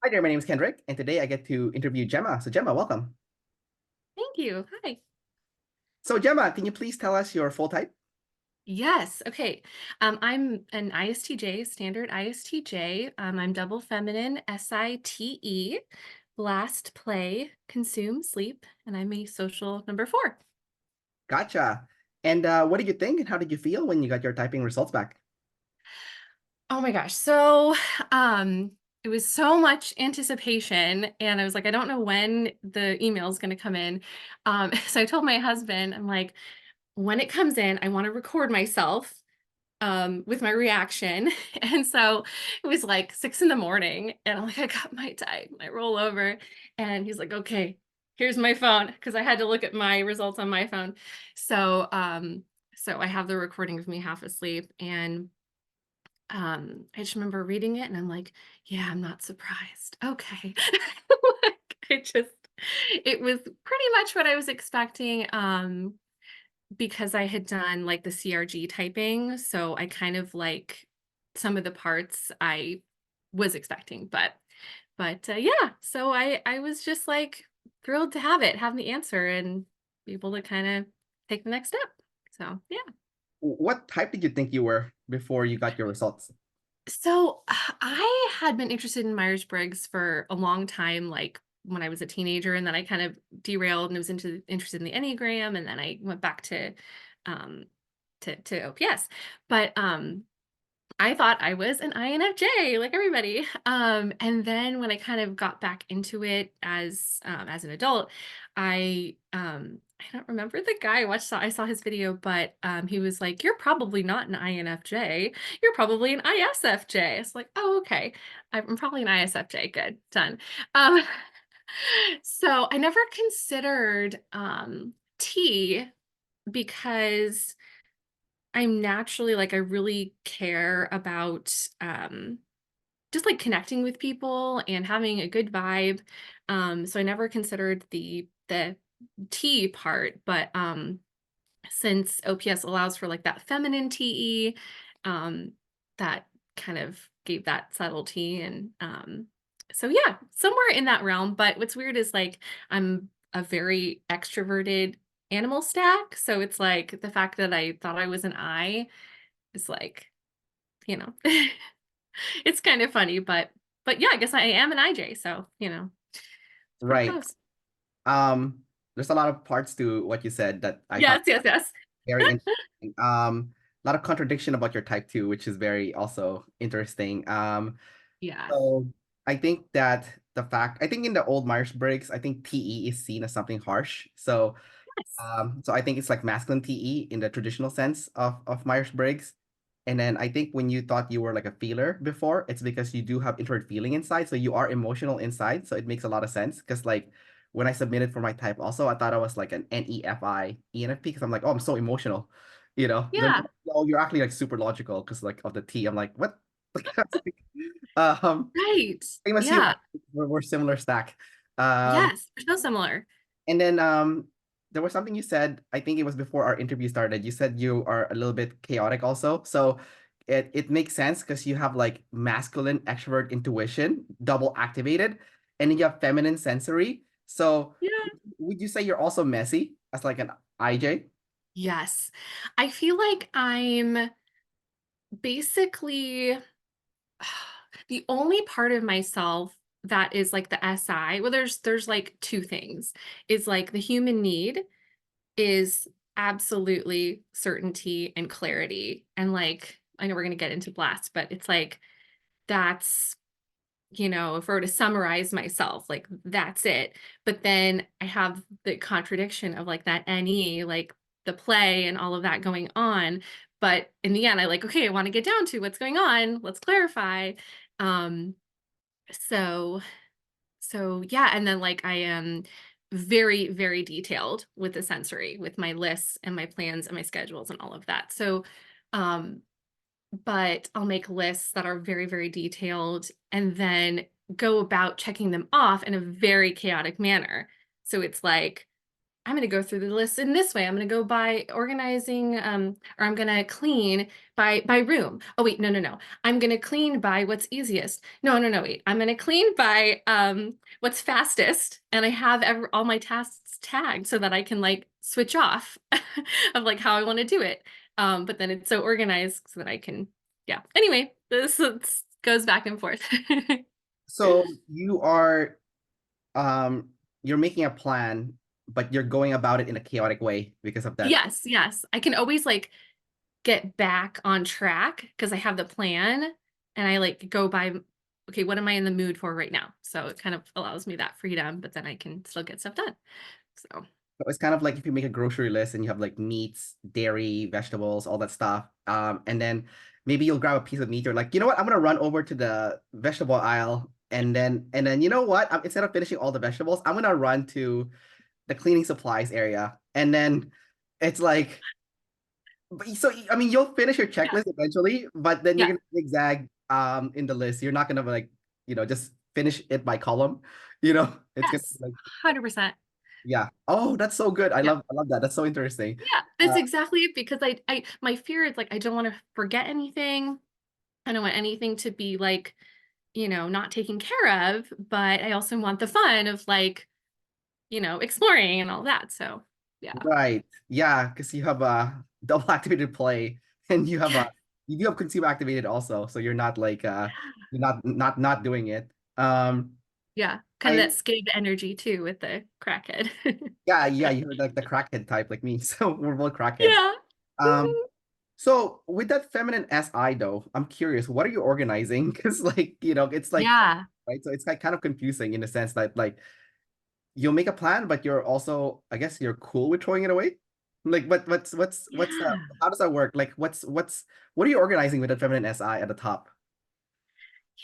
Hi there, my name is Kendrick, and today I get to interview Gemma. So, Gemma, welcome. Thank you. Hi. So, Gemma, can you please tell us your full type? Yes. Okay. I'm an ISTJ, standard ISTJ. I'm double feminine, SITE, blast, play, consume, sleep, and I'm a social number 4. Gotcha. And what did you think, and how did you feel when you got your typing results back? Oh my gosh. So, it was so much anticipation, and I was like, I don't know when the email is going to come in. So I told my husband, I'm like, when it comes in, I want to record myself with my reaction. And so it was like 6 in the morning and I'm like, I got my type. I roll over and he's like, okay, here's my phone. Because I had to look at my results on my phone. So I have the recording of me half asleep and I just remember reading it and I'm like, yeah, I'm not surprised. Okay. Like, it was pretty much what I was expecting. Because I had done, like, the CRG typing, so I kind of, like, some of the parts I was expecting, but yeah, so I was just, like, thrilled to have the answer and be able to kinda take the next step. So, yeah. What type did you think you were before you got your results? So, I had been interested in Myers-Briggs for a long time, like, when I was a teenager, and then I kind of derailed and was interested in the Enneagram, and then I went back um, to OPS. But, I thought I was an INFJ like everybody. And then when I kind of got back into it as an adult, I don't remember the guy I saw his video, but he was like, "You're probably not an INFJ. You're probably an ISFJ." It's like, "Oh, okay. I'm probably an ISFJ. Good, done." Um, so I never considered T because I'm naturally like, I really care about, just, like, connecting with people and having a good vibe, so I never considered the T part, but, since OPS allows for, like, that feminine TE, um, that kind of gave that subtlety and, so yeah, somewhere in that realm, but what's weird is, like, I'm a very extroverted animal stack, so it's like the fact that I thought I was an I is like, you know, it's kind of funny, but yeah, I guess I am an IJ, so, it's pretty Right. close. There's a lot of parts to what you said that I thought Yes, yes, yes. very interesting. A lot of contradiction about your type two, which is very also interesting. Yeah. So I think that I think in the old Myers-Briggs, I think TE is seen as something harsh. Yes. So I think it's like masculine TE in the traditional sense of Myers-Briggs. And then I think when you thought you were like a feeler before, it's because you do have introvert feeling inside. So you are emotional inside. So it makes a lot of sense. Because like when I submitted for my type also, I thought I was like an NEFI, ENFP, because I'm like, oh, I'm so emotional. Then Yeah. oh, you're actually like super logical because like of the T. I'm like, what? Right. Same as you. Yeah. We're similar stack. Um, Yes, they're so similar. and then there was something you said, I think it was before our interview started. You said you are a little bit chaotic also. So it makes sense because you have like masculine extrovert intuition, double activated, and then you have feminine sensory. So Yeah. would you say you're also messy as like an IJ? Yes. I feel like I'm basically the only part of myself that is like the SI, well, there's like 2 things, is like the human need is absolutely certainty and clarity. And like, I know we're going to get into blast, but it's like, that's, if I were to summarize myself, like that's it. But then I have the contradiction of like that NE, like the play and all of that going on. But in the end, I like, okay, I want to get down to what's going on. Let's clarify. Um, so so yeah, and then like I am very, very detailed with the sensory, with my lists and my plans and my schedules and all of that. So um, but I'll make lists that are very, very detailed and then go about checking them off in a very chaotic manner. So it's like I'm going to go through the list in this way. I'm going to go by organizing, or I'm going to clean by room. Oh wait, no, no, no. I'm going to clean by what's easiest. No, no, no, wait. I'm going to clean by what's fastest, and I have all my tasks tagged so that I can like switch off of like how I want to do it. But then it's so organized so that I can, yeah. Anyway, this goes back and forth. So you are you're making a plan, but you're going about it in a chaotic way because of that. Yes, yes. I can always like get back on track because I have the plan and I like go by, okay, what am I in the mood for right now? So it kind of allows me that freedom, but then I can still get stuff done. So So it's kind of like if you make a grocery list and you have like meats, dairy, vegetables, all that stuff. And then maybe you'll grab a piece of meat. You're like, you know what? I'm gonna run over to the vegetable aisle, and then you know what? Instead of finishing all the vegetables, I'm gonna run to the cleaning supplies area. And then it's like, so I mean, you'll finish your yeah, checklist eventually, but then you're yeah, gonna zigzag in the list. You're not gonna like, just finish it by column. It's gonna be yes, like, 100%. yeah. Oh, that's so good. I Yeah. love that. That's so interesting. Yeah, Uh, that's exactly it because my fear is like I don't want to forget anything. I don't want anything to be like, not taken care of, but I also want the fun of like, exploring and all that. So, yeah. right. Yeah, because you have a double activated play and you do have consume activated also. So you're not like you're not doing it. Yeah, kind of I that skig energy too with the crackhead. Yeah, yeah, you're like the crackhead type like me. So we're both crackheads. Yeah. Um, Mhm. so with that feminine SI though, I'm curious, what are you organizing? Because like, it's like Yeah. right. So it's like kind of confusing in the sense that like you'll make a plan, but you're also, I guess you're cool with throwing it away. Like, but what's that? Yeah. How does that work? Like, what are you organizing with that feminine SI at the top?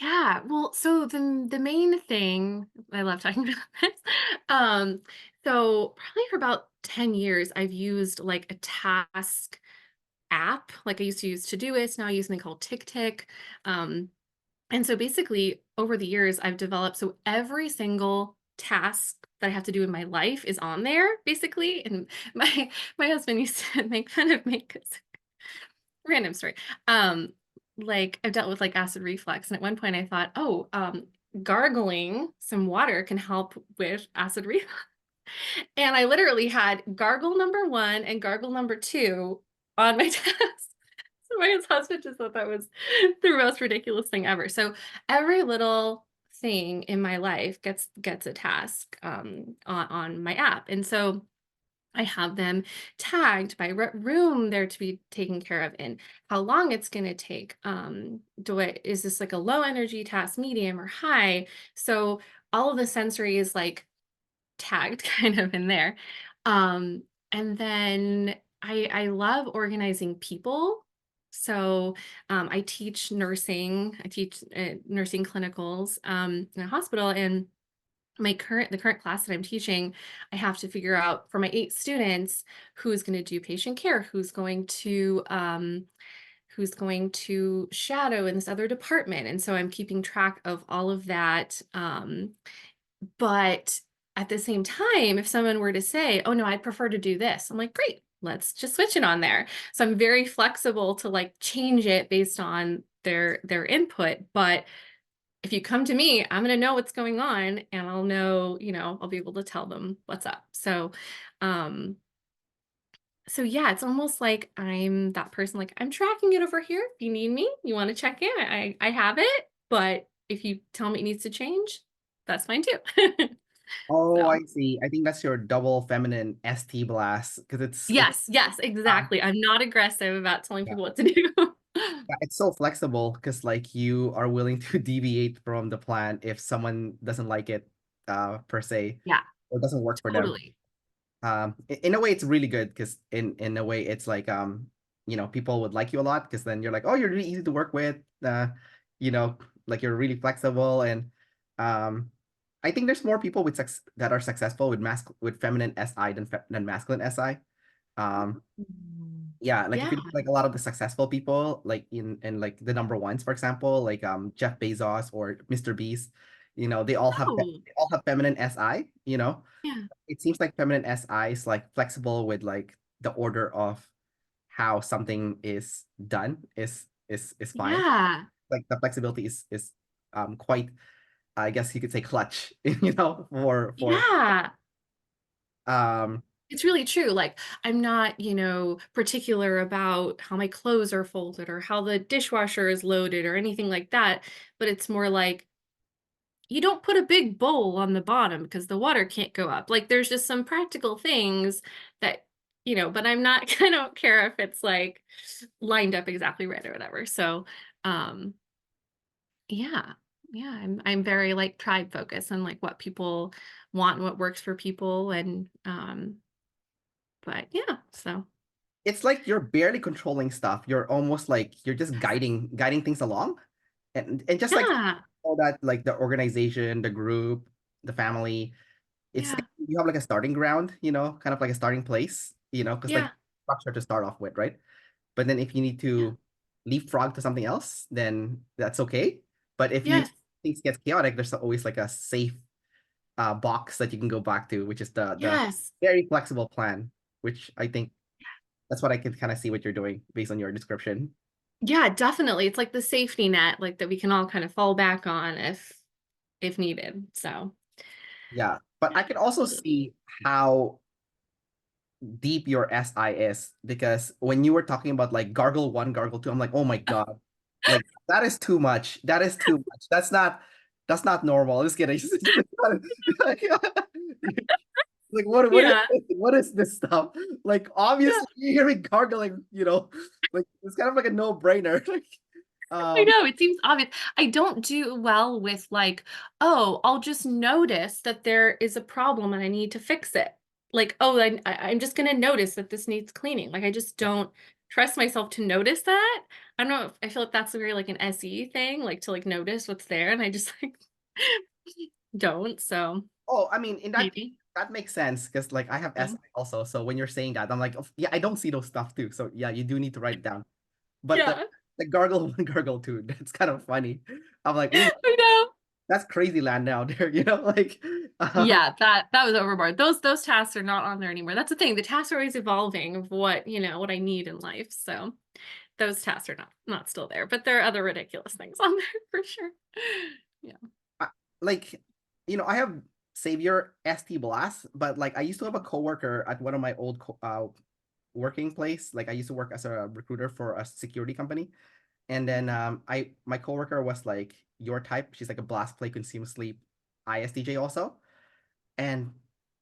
Yeah. Well, so the main thing I love talking about this. Um, so probably for about 10 years, I've used like a task app. Like I used to use Todoist, now I use something called TickTick. Um, and so basically over the years, I've developed so every single task that I have to do in my life is on there, basically. And my husband used to make fun of me because random story. Um, like I've dealt with like acid reflux, and at one point I thought, oh, gargling some water can help with acid reflux. And I literally had gargle number one and gargle number two on my test. So my husband just thought that was the most ridiculous thing ever. So every little thing in my life gets a task on my app. And so I have them tagged by room they're to be taken care of and how long it's going to take. Is this like a low energy task, medium, or high? So all of the sensory is like tagged kind of in there. Um, and then I love organizing people. So I teach nursing. I teach nursing clinicals in a hospital, and the current class that I'm teaching, I have to figure out for my 8 students who's going to do patient care, who's going to shadow in this other department. And so I'm keeping track of all of that. But at the same time, if someone were to say, oh no, I'd prefer to do this, I'm like, great, let's just switch it on there. So I'm very flexible to like change it based on their input. But if you come to me, I'm going to know what's going on and I'll know, I'll be able to tell them what's up. Um, so yeah, it's almost like I'm that person, like I'm tracking it over here. If you need me, you want to check in, I have it. But if you tell me it needs to change, that's fine too. Oh, So I see. I think that's your double feminine ST blast because it's yes, yes, um exactly. I'm not aggressive about telling yeah, people what to do. yeah, it's so flexible because like you are willing to deviate from the plan if someone doesn't like it per se Yeah, or doesn't work for them. totally. In a way it's really good because in a way it's like people would like you a lot because then you're like, oh, you're really easy to work with, you know like you're really flexible. And um I think there's more people that are successful with feminine SI than masculine SI. um Mm. yeah, like if Yeah. you look at, like a lot of the successful people like in like the number ones, for example, like Jeff Bezos or Mr. Beast, Oh, They all have feminine SI, yeah. it seems like feminine SI is like flexible with like the order of how something is done is fine. Yeah. Like the flexibility is quite, I guess you could say, clutch, for Yeah. um It's really true. Like, I'm not, particular about how my clothes are folded or how the dishwasher is loaded or anything like that. But it's more like, you don't put a big bowl on the bottom because the water can't go up. Like, there's just some practical things that, but I'm not, I don't care if it's like lined up exactly right or whatever. So, um, yeah. Yeah, I'm very like tribe focused and like what people want and what works for people and but yeah, so it's like you're barely controlling stuff. You're almost like you're just guiding things along. And just like yeah, all that, like the organization, the group, the family, it's yeah, like you have like a starting ground, kind of like a starting place, because like yeah, structure to start off with, right? But then if you need yeah, to leapfrog to something else, then that's okay. But if you yes, things gets chaotic, there's always like a safe box that you can go back to, which is the yes. very flexible plan, which I think that's what I can kind of see what you're doing based on your description. Yeah, definitely. It's like the safety net, like that we can all kind of fall back on if needed. So Yeah. But yeah, I can also absolutely. see how deep your SI is because when you were talking about like gargle one, gargle two, I'm like, oh my God, like that is too much. That is too much. That's not normal. Just kidding. Like Yeah. what is this stuff? Like Yeah. obviously you hear me gargling, like it's kind of like a no-brainer. Like I um know, it seems obvious. I don't do well with like, "Oh, I'll just notice that there is a problem and I need to fix it." Like, "Oh, I'm just gonna notice that this needs cleaning." Like, I just don't trust myself to notice that. I don't know, I feel like that's a very, like, an SE thing, like, to, like, notice what's there, and I just, like, don't, so oh, I mean, in maybe. that makes sense because like I have Yeah. SI also. So when you're saying that, I'm like, oh, yeah, I don't see those stuff too. So yeah, you do need to write it down. But the Yeah. the gargle one, gargle two, that's kind of funny. I'm like, ooh, I know. that's crazy land down there, like Yeah, that was overboard. Those tasks are not on there anymore. That's the thing. The tasks are always evolving of what, what I need in life. So those tasks are not still there, but there are other ridiculous things on there for sure. Yeah. I- like I have Savior ST Blast, but like I used to have a coworker at one of my old working place. Like I used to work as a recruiter for a security company. And then I my coworker was like your type. She's like a blast, play, consume, sleep, ISTJ also. And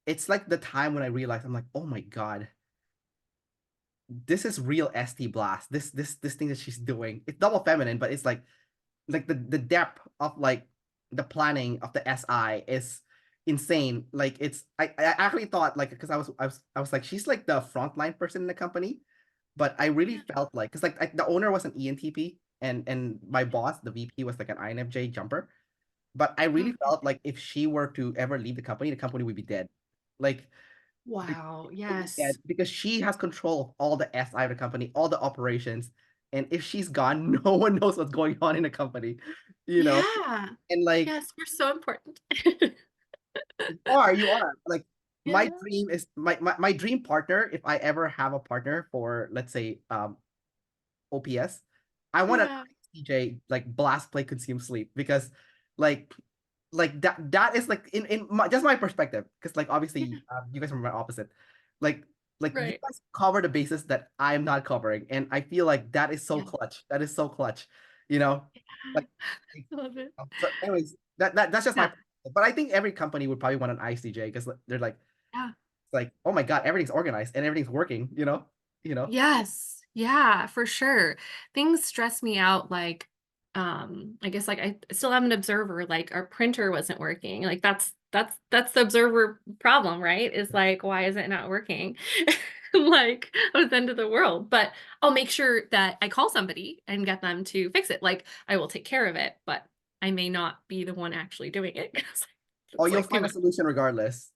it's like the time when I realized I'm like, oh my God, this is real ST Blast. This thing that she's doing. It's double feminine, but it's like the depth of like the planning of the SI is insane. Like I actually thought like because I was like she's like the frontline person in the company, but I really Yeah. felt like because like the owner was an ENTP and my boss the VP was like an INFJ jumper, but I really Okay. felt like if she were to ever leave the company would be dead. Like the Wow. would be dead Yes. because she has control of all the SI of the company, all the operations. And if she's gone, no one knows what's going on in the company, you know? Yeah. And like Yes, we're so important. you are like my Yeah. dream is my dream partner. If I ever have a partner for let's say OPS, I want an Yeah. ICJ like blast play consume sleep because like that is like in just my perspective because like Yeah. obviously you guys are my opposite like you Right. guys cover the bases that I'm not covering and I feel like that is so Yeah. clutch you know like, like I love it. so anyways that's just my Yeah. perspective. But I think every company would probably want an ICJ because they're like Yeah. it's like oh my God everything's organized and everything's working you know Yes. Yeah, for sure. Things stress me out like I guess like I still am an observer like our printer wasn't working. Like that's the observer problem, right? Is like why is it not working? Like at the end of the world. But I'll make sure that I call somebody and get them to fix it. Like I will take care of it, but I may not be the one actually doing it 'cause or it's you'll like too find a much. solution regardless.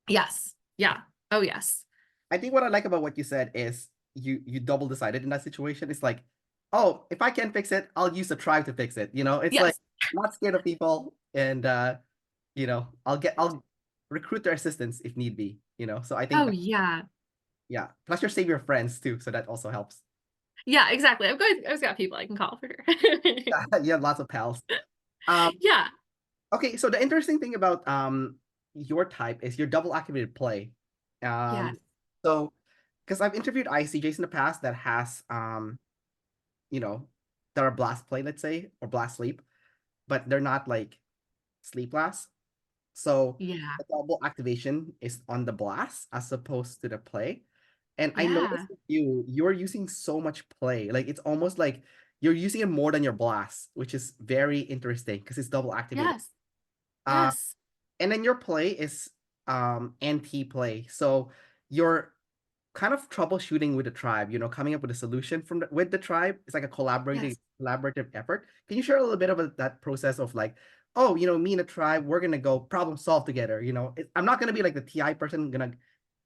Yes. Yeah. Oh yes. I think what I like about what you said is you double decided in that situation. It's like oh, if I can fix it, I'll use the tribe to fix it. It's like Yes. not scared of people, and I'll recruit their assistance if need be. So I think Oh, that, yeah. yeah. Plus, you're saving your friends too, so that also helps. Yeah, exactly. I've always got people I can call for sure. You have lots of pals. Um, Yeah, okay, so the interesting thing about your type is your double activated play. yes, So because I've interviewed ICJs in the past that has you know, that are blast play, let's say, or blast sleep, but they're not like sleep blast. So yeah, the double activation is on the blast as opposed to the play. And I noticed yeah, with you're using so much play. Like it's almost like you're using it more than your blast, which is very interesting because it's double activated. yes, Uh, yes, and then your play is NT play. So you're kind of troubleshooting with the tribe, coming up with a solution with the tribe. It's like a yes, collaborative effort. Can you share a little bit of that process of like, oh, me and the tribe, we're gonna go problem solve together. I'm not gonna be like the TI person, gonna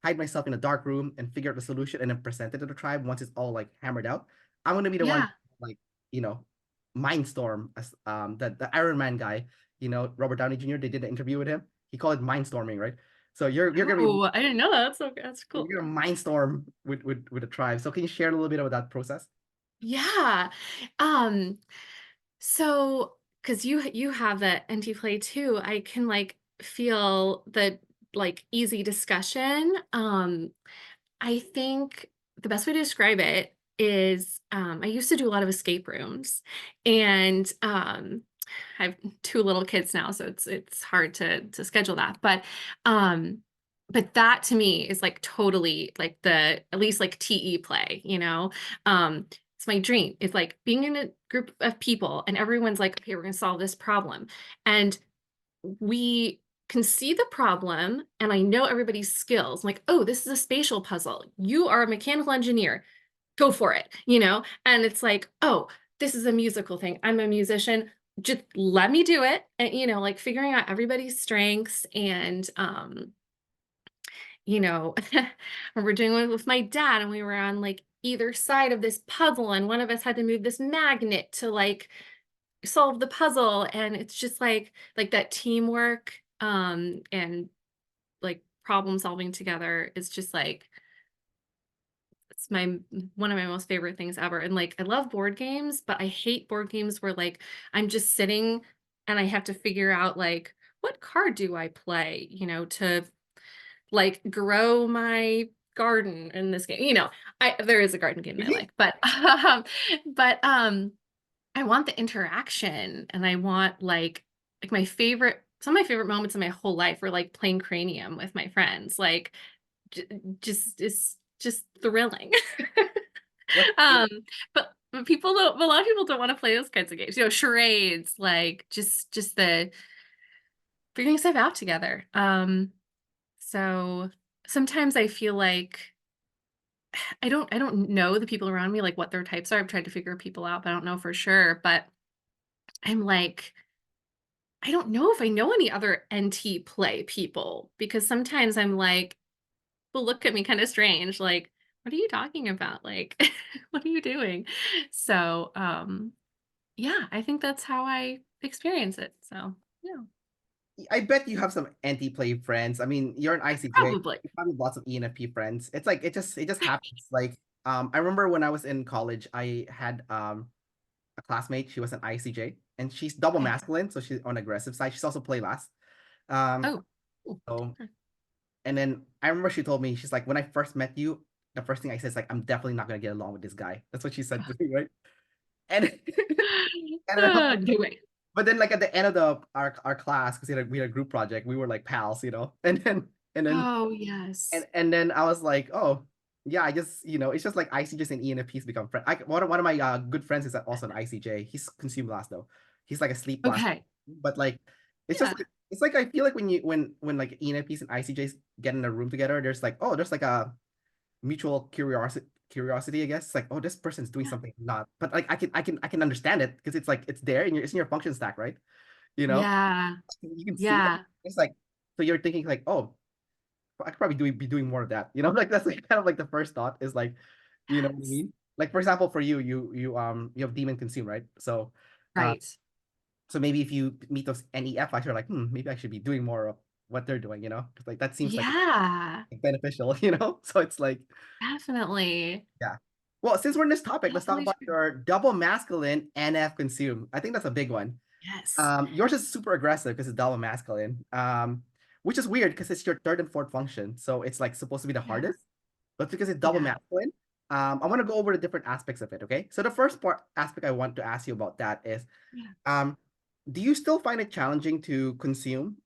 hide myself in a dark room and figure out the solution and then present it to the tribe once it's all like hammered out. I'm gonna be the one yeah. like, mindstorm as the Iron Man guy, Robert Downey Jr. They did an interview with him. He called it mindstorming, right? So you're gonna be Oh, I didn't know that. That's cool. you're gonna mindstorm with a tribe. So can you share a little bit about that process? Yeah. Um, so because you have that NT play too, I can like feel the like easy discussion. I think the best way to describe it is I used to do a lot of escape rooms and I have two little kids now, so it's hard to schedule that. But that to me is like totally like the at least like TE play, you know? It's my dream. It's like being in a group of people and everyone's like, okay, we're gonna solve this problem. And we can see the problem and I know everybody's skills. I'm like, oh, this is a spatial puzzle. You are a mechanical engineer. Go for it, you know? And it's like, oh, this is a musical thing. I'm a musician. Just let me do it. And, like figuring out everybody's strengths and, you know, we're doing it with my dad and we were on like either side of this puzzle and one of us had to move this magnet to like solve the puzzle and it's just like that teamwork and like problem solving together is just like it's one of my most favorite things ever. And like I love board games, but I hate board games where like I'm just sitting and I have to figure out like what card do I play, to like grow my garden in this game. There is a garden game that I like, but I want the interaction and I want like my favorite some of my favorite moments in my whole life were like playing Cranium with my friends. Like j- just it's just thrilling. What um but a lot of people don't want to play those kinds of games. Charades, like just the figuring stuff out together. So sometimes I feel like I don't know the people around me, like what their types are. I've tried to figure people out, but I don't know for sure. But I'm like, I don't know if I know any other NT play people because sometimes I'm like, people look at me kind of strange, like, what are you talking about? Like, what are you doing? So, yeah, I think that's how I experience it. So, yeah, I bet you have some anti-play friends. I mean, you're an ICJ. probably. You probably have lots of ENFP friends. It's like it just happens. Like, I remember when I was in college, I had a classmate. She was an ICJ, and she's double Okay. masculine, so she's on the aggressive side. She's also play last. Um, Oh, cool. so and then I remember she told me, she's like, when I first met you, the first thing I said is like, I'm definitely not gonna get along with this guy. That's what she said to me, right? And and then, No way. but then like at the end of our class, because we had a group project, we were like pals, and then and then Oh, yes. and then I was like, oh yeah, I just it's just like ICJs and ENFPs become friends. One of my good friends is also an ICJ. He's consumed blast though. He's like a sleep blast, Okay. but like it's just Yeah. like it's like I feel like when like ENFPs and ICJs get in a room together, there's like a mutual curiosity, I guess. It's like, oh, this person's doing Yeah. something not, but like I can understand it because it's like it's there and it's in your function stack, right? You know, Yeah. you can see it. Yeah. It's like so you're thinking like, oh, I could probably be doing more of that. Like that's like kind of like the first thought is like, you know what I Yes. mean? like for example, for you, you have demon consume, right? Uh, Right. so maybe if you meet those NEFIs, you're like, maybe I should be doing more of what they're doing, 'Cause like that seems like Yeah, it's beneficial, So it's like, definitely. yeah. Well, since we're in this topic, let's talk Definitely about true. your double masculine NF consume. I think that's a big one. Yes. Yours is super aggressive because it's double masculine. Which is weird because it's your third and fourth function, so it's like supposed to be the Yeah. hardest. But because it's double Yeah. masculine, I want to go over the different aspects of it. Okay, so the first part aspect I want to ask you about that is, Yeah. um, do you still find it challenging to consume,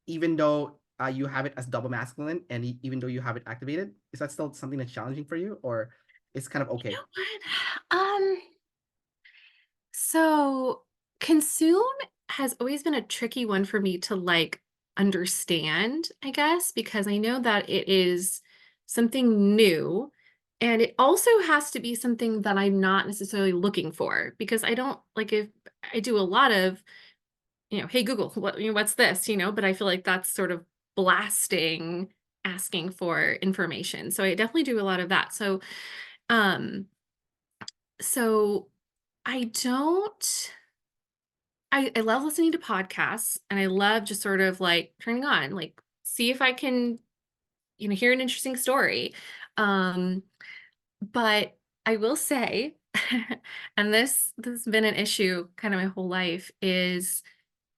even though you have it as double masculine, and even though you have it activated? Is that still something that's challenging for you, or it's kind of You okay? know what? So consume has always been a tricky one for me to like understand, I guess, because I know that it is something new. And it also has to be something that I'm not necessarily looking for because I don't like if I do a lot of, hey Google, what's this, but I feel like that's sort of blasting asking for information. So I definitely do a lot of that. Um so I don't I love listening to podcasts and I love just sort of like turning on, like see if I can, hear an interesting story. Um, but I will say, and this has been an issue kind of my whole life, is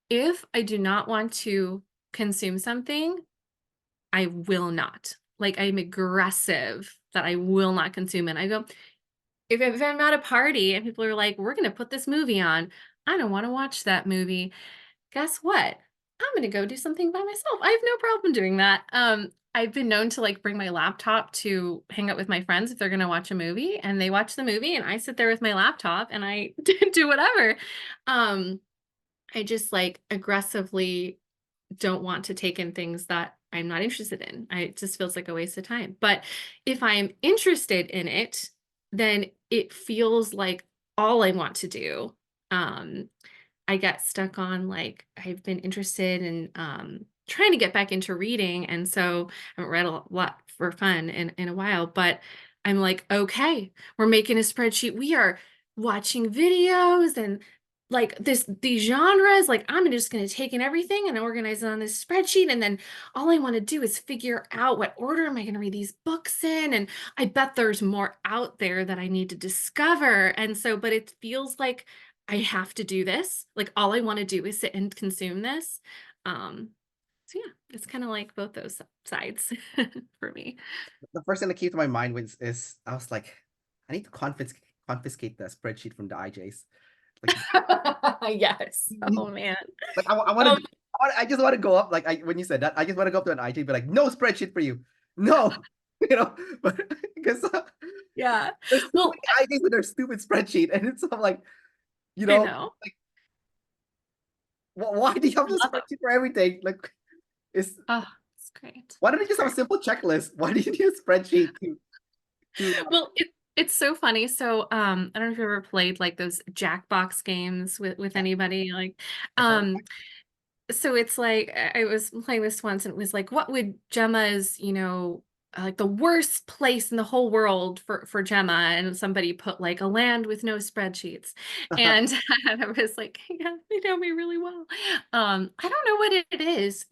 if I do not want to consume something, I will not. Like I'm aggressive that I will not consume it. I go, if I'm at a party and people are like, we're gonna put this movie on, I don't want to watch that movie. Guess what? I'm gonna go do something by myself. I have no problem doing that. I've been known to like bring my laptop to hang out with my friends if they're gonna watch a movie, and they watch the movie, and I sit there with my laptop and I do whatever. Um, I just like aggressively don't want to take in things that I'm not interested in. It just feels like a waste of time. But if I'm interested in it, then it feels like all I want to do. Um, I get stuck on like I've been interested in trying to get back into reading. And so I haven't read a lot for fun in a while, but I'm like, okay, we're making a spreadsheet. We are watching videos and like these genres. Like I'm just gonna take in everything and organize it on this spreadsheet. And then all I want to do is figure out what order am I gonna read these books in. And I bet there's more out there that I need to discover. And so, but it feels like I have to do this. Like all I want to do is sit and consume this. Um, so yeah, it's kind of like both those sides for me. The first thing that came to my mind is I was like, I need to confiscate the spreadsheet from the IJs. Like, Yes. Oh man. like I want Um, to, I just want to go up. Like when you said that, I just want to go up to an IJ and be like, no spreadsheet for you, no, But because yeah. there's too Well, many IJs with their stupid spreadsheet, and it's I'm like, I know. like why do you have I the love them. spreadsheet for everything? Like, it's Oh, it's great. why don't you It's just have a great. simple checklist? Why do you need a spreadsheet to Well, it's so funny. So, I don't know if you ever played like those Jackbox games with yeah, anybody. Like, all the um, so it's like I was playing this once and it was like, what would Gemma's, like the worst place in the whole world for Gemma? And somebody put like a land with no spreadsheets. time. And I was like, yeah, they know me really well. I don't know what it is.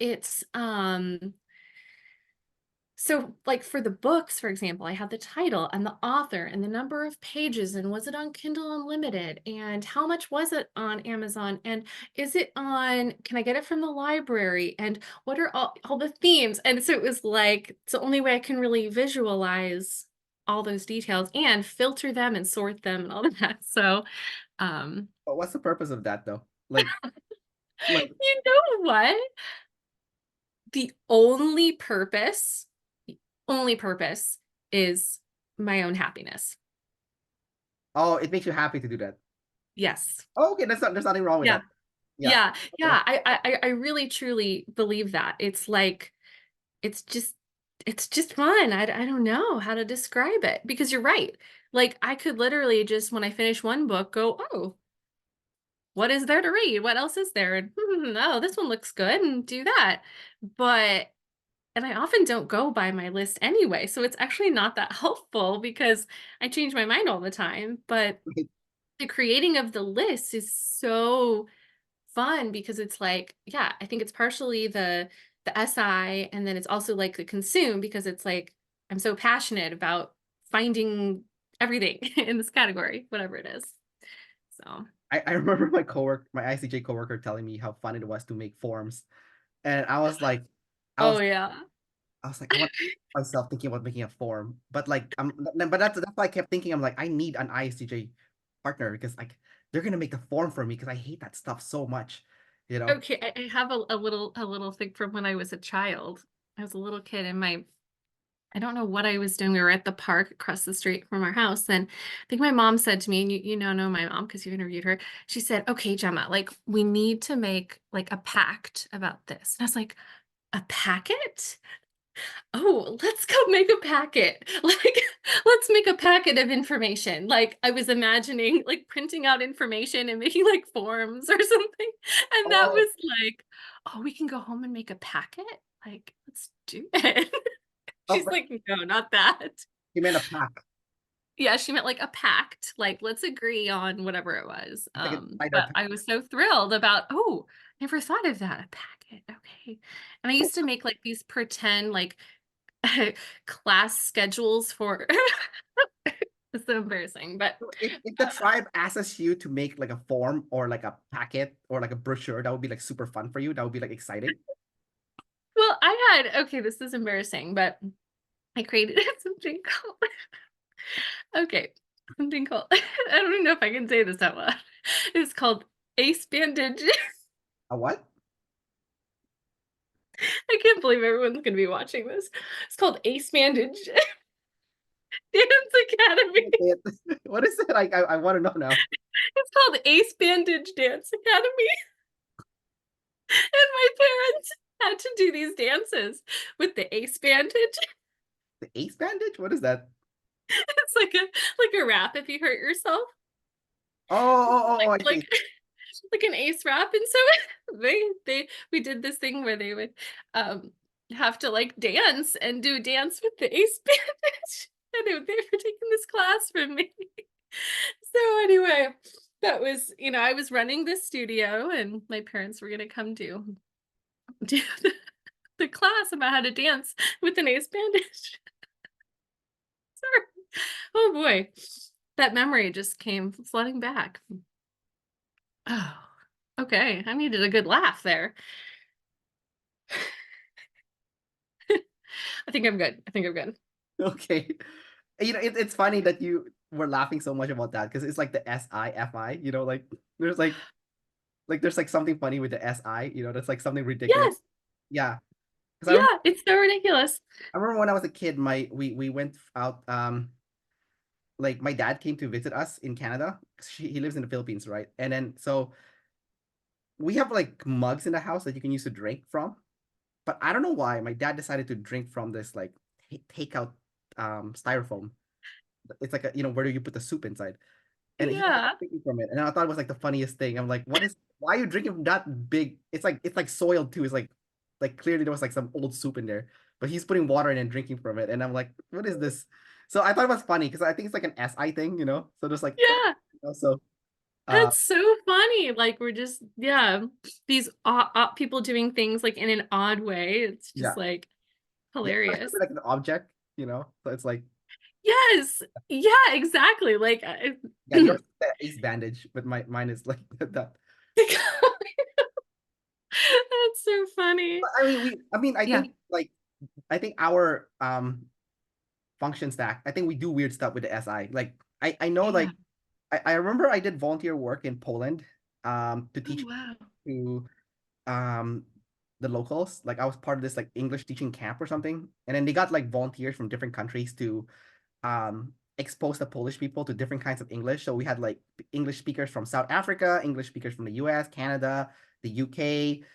So, like for the books, for example, I have the title and the author and the number of pages, and was it on Kindle Unlimited? And how much was it on Amazon? And is it on, can I get it from the library? And what are all the themes? And so it was like, it's the only way I can really visualize all those details and filter them and sort them and all of that. So, um, But what's the purpose of that though? Like you know what? The only purpose is my own happiness. oh, it makes you happy to do that. Yes. Oh, okay, there's nothing wrong with Yeah. that. Yeah. Yeah. Okay. Yeah. I really truly believe that. It's like, it's just, it's just fun. I don't know how to describe it because you're right. Like I could literally just, when I finish one book, go, oh, what is there to read? What else is there? And oh, this one looks good and do that. But and I often don't go by my list anyway, so it's actually not that helpful because I change my mind all the time, but the creating of the list is so fun because it's like, yeah, I think it's partially the SI, and then it's also like the consume because it's like I'm so passionate about finding everything in this category, whatever it is. So, I remember my ICJ coworker telling me how fun it was to make forms. And I was like, I oh was yeah. I was like, I want myself thinking about making a form. But like but that's why I kept thinking, I'm like, I need an ISTJ partner because like they're gonna make the form for me because I hate that stuff so much, you know? Okay, I have a little thing from when I was a child. I was a little kid and my I don't know what I was doing. We were at the park across the street from our house. And I think my mom said to me, and know my mom because you interviewed her. She said, okay, Gemma, like we need to make like a pact about this. And I was like, a packet? Oh, let's go make a packet. Like, let's make a packet of information. Like, I was imagining like printing out information and making like forms or something. And that Oh, was like, oh, we can go home and make a packet? Like, let's do it. oh, She's but like, no, not that. you meant a pack. Yeah, she meant like a pact, like let's agree on whatever it was. It's like a spider But pack. I was so thrilled about, oh, never thought of that. A packet. Okay. And I used to make like these pretend like class schedules for it's so embarrassing. But So if the tribe asks you to make like a form or like a packet or like a brochure, that would be like super fun for you. That would be like exciting. well, I had okay, this is embarrassing, but I created something called okay, something called I don't even know if I can say this out loud. It's called Ace Bandage. A what? I can't believe everyone's gonna be watching this. It's called Ace Bandage Dance Academy. What is it? I want to know now. It's called Ace Bandage Dance Academy. And my parents had to do these dances with the ace bandage. The ace bandage? What is that? It's like a wrap if you hurt yourself. I Like see. like an ace wrap. And so they we did this thing where they would um have to like dance and do dance with the ace bandage. And they were taking this class from me. So anyway, that was, I was running this studio and my parents were gonna come do the class about how to dance with an ace bandage. Sorry. Oh boy. That memory just came flooding back. Oh, okay. I needed a good laugh there. I think I'm good. I think I'm good. Okay. It's funny that you were laughing so much about that because it's like the SIFI, there's there's like something funny with the SI, that's like something ridiculous. Yes. Yeah. Because Yeah. It's so ridiculous. I remember when I was a kid, we went out, like my dad came to visit us in Canada. He lives in the Philippines, right? And then so we have like mugs in the house that you can use to drink from. But I don't know why my dad decided to drink from this like takeout styrofoam. It's like a, where do you put the soup inside? And he was Yeah. drinking from it. And I thought it was like the funniest thing. I'm like, why are you drinking from that big? It's like soiled too. It's like clearly there was like some old soup in there. But he's putting water in and drinking from it. And I'm like, what is this? So I thought it was funny because I think it's like an SI thing, So there's like Yeah. so uh That's so funny. Like we're just, yeah, these people doing things like in an odd way. It's just yeah. like Yeah, hilarious. especially like an object, So it's like, Yes. Yeah, exactly. Like yeah, yours is the ace bandage, but mine is like that. that's so funny. I Yeah. think like I think our function stack, I think we do weird stuff with the SI. Like I know Yeah. like I remember I did volunteer work in Poland to Oh, teach wow. to um the locals. Like I was part of this like English teaching camp or something. And then they got like volunteers from different countries to expose the Polish people to different kinds of English. So we had like English speakers from South Africa, English speakers from the US, Canada, the UK,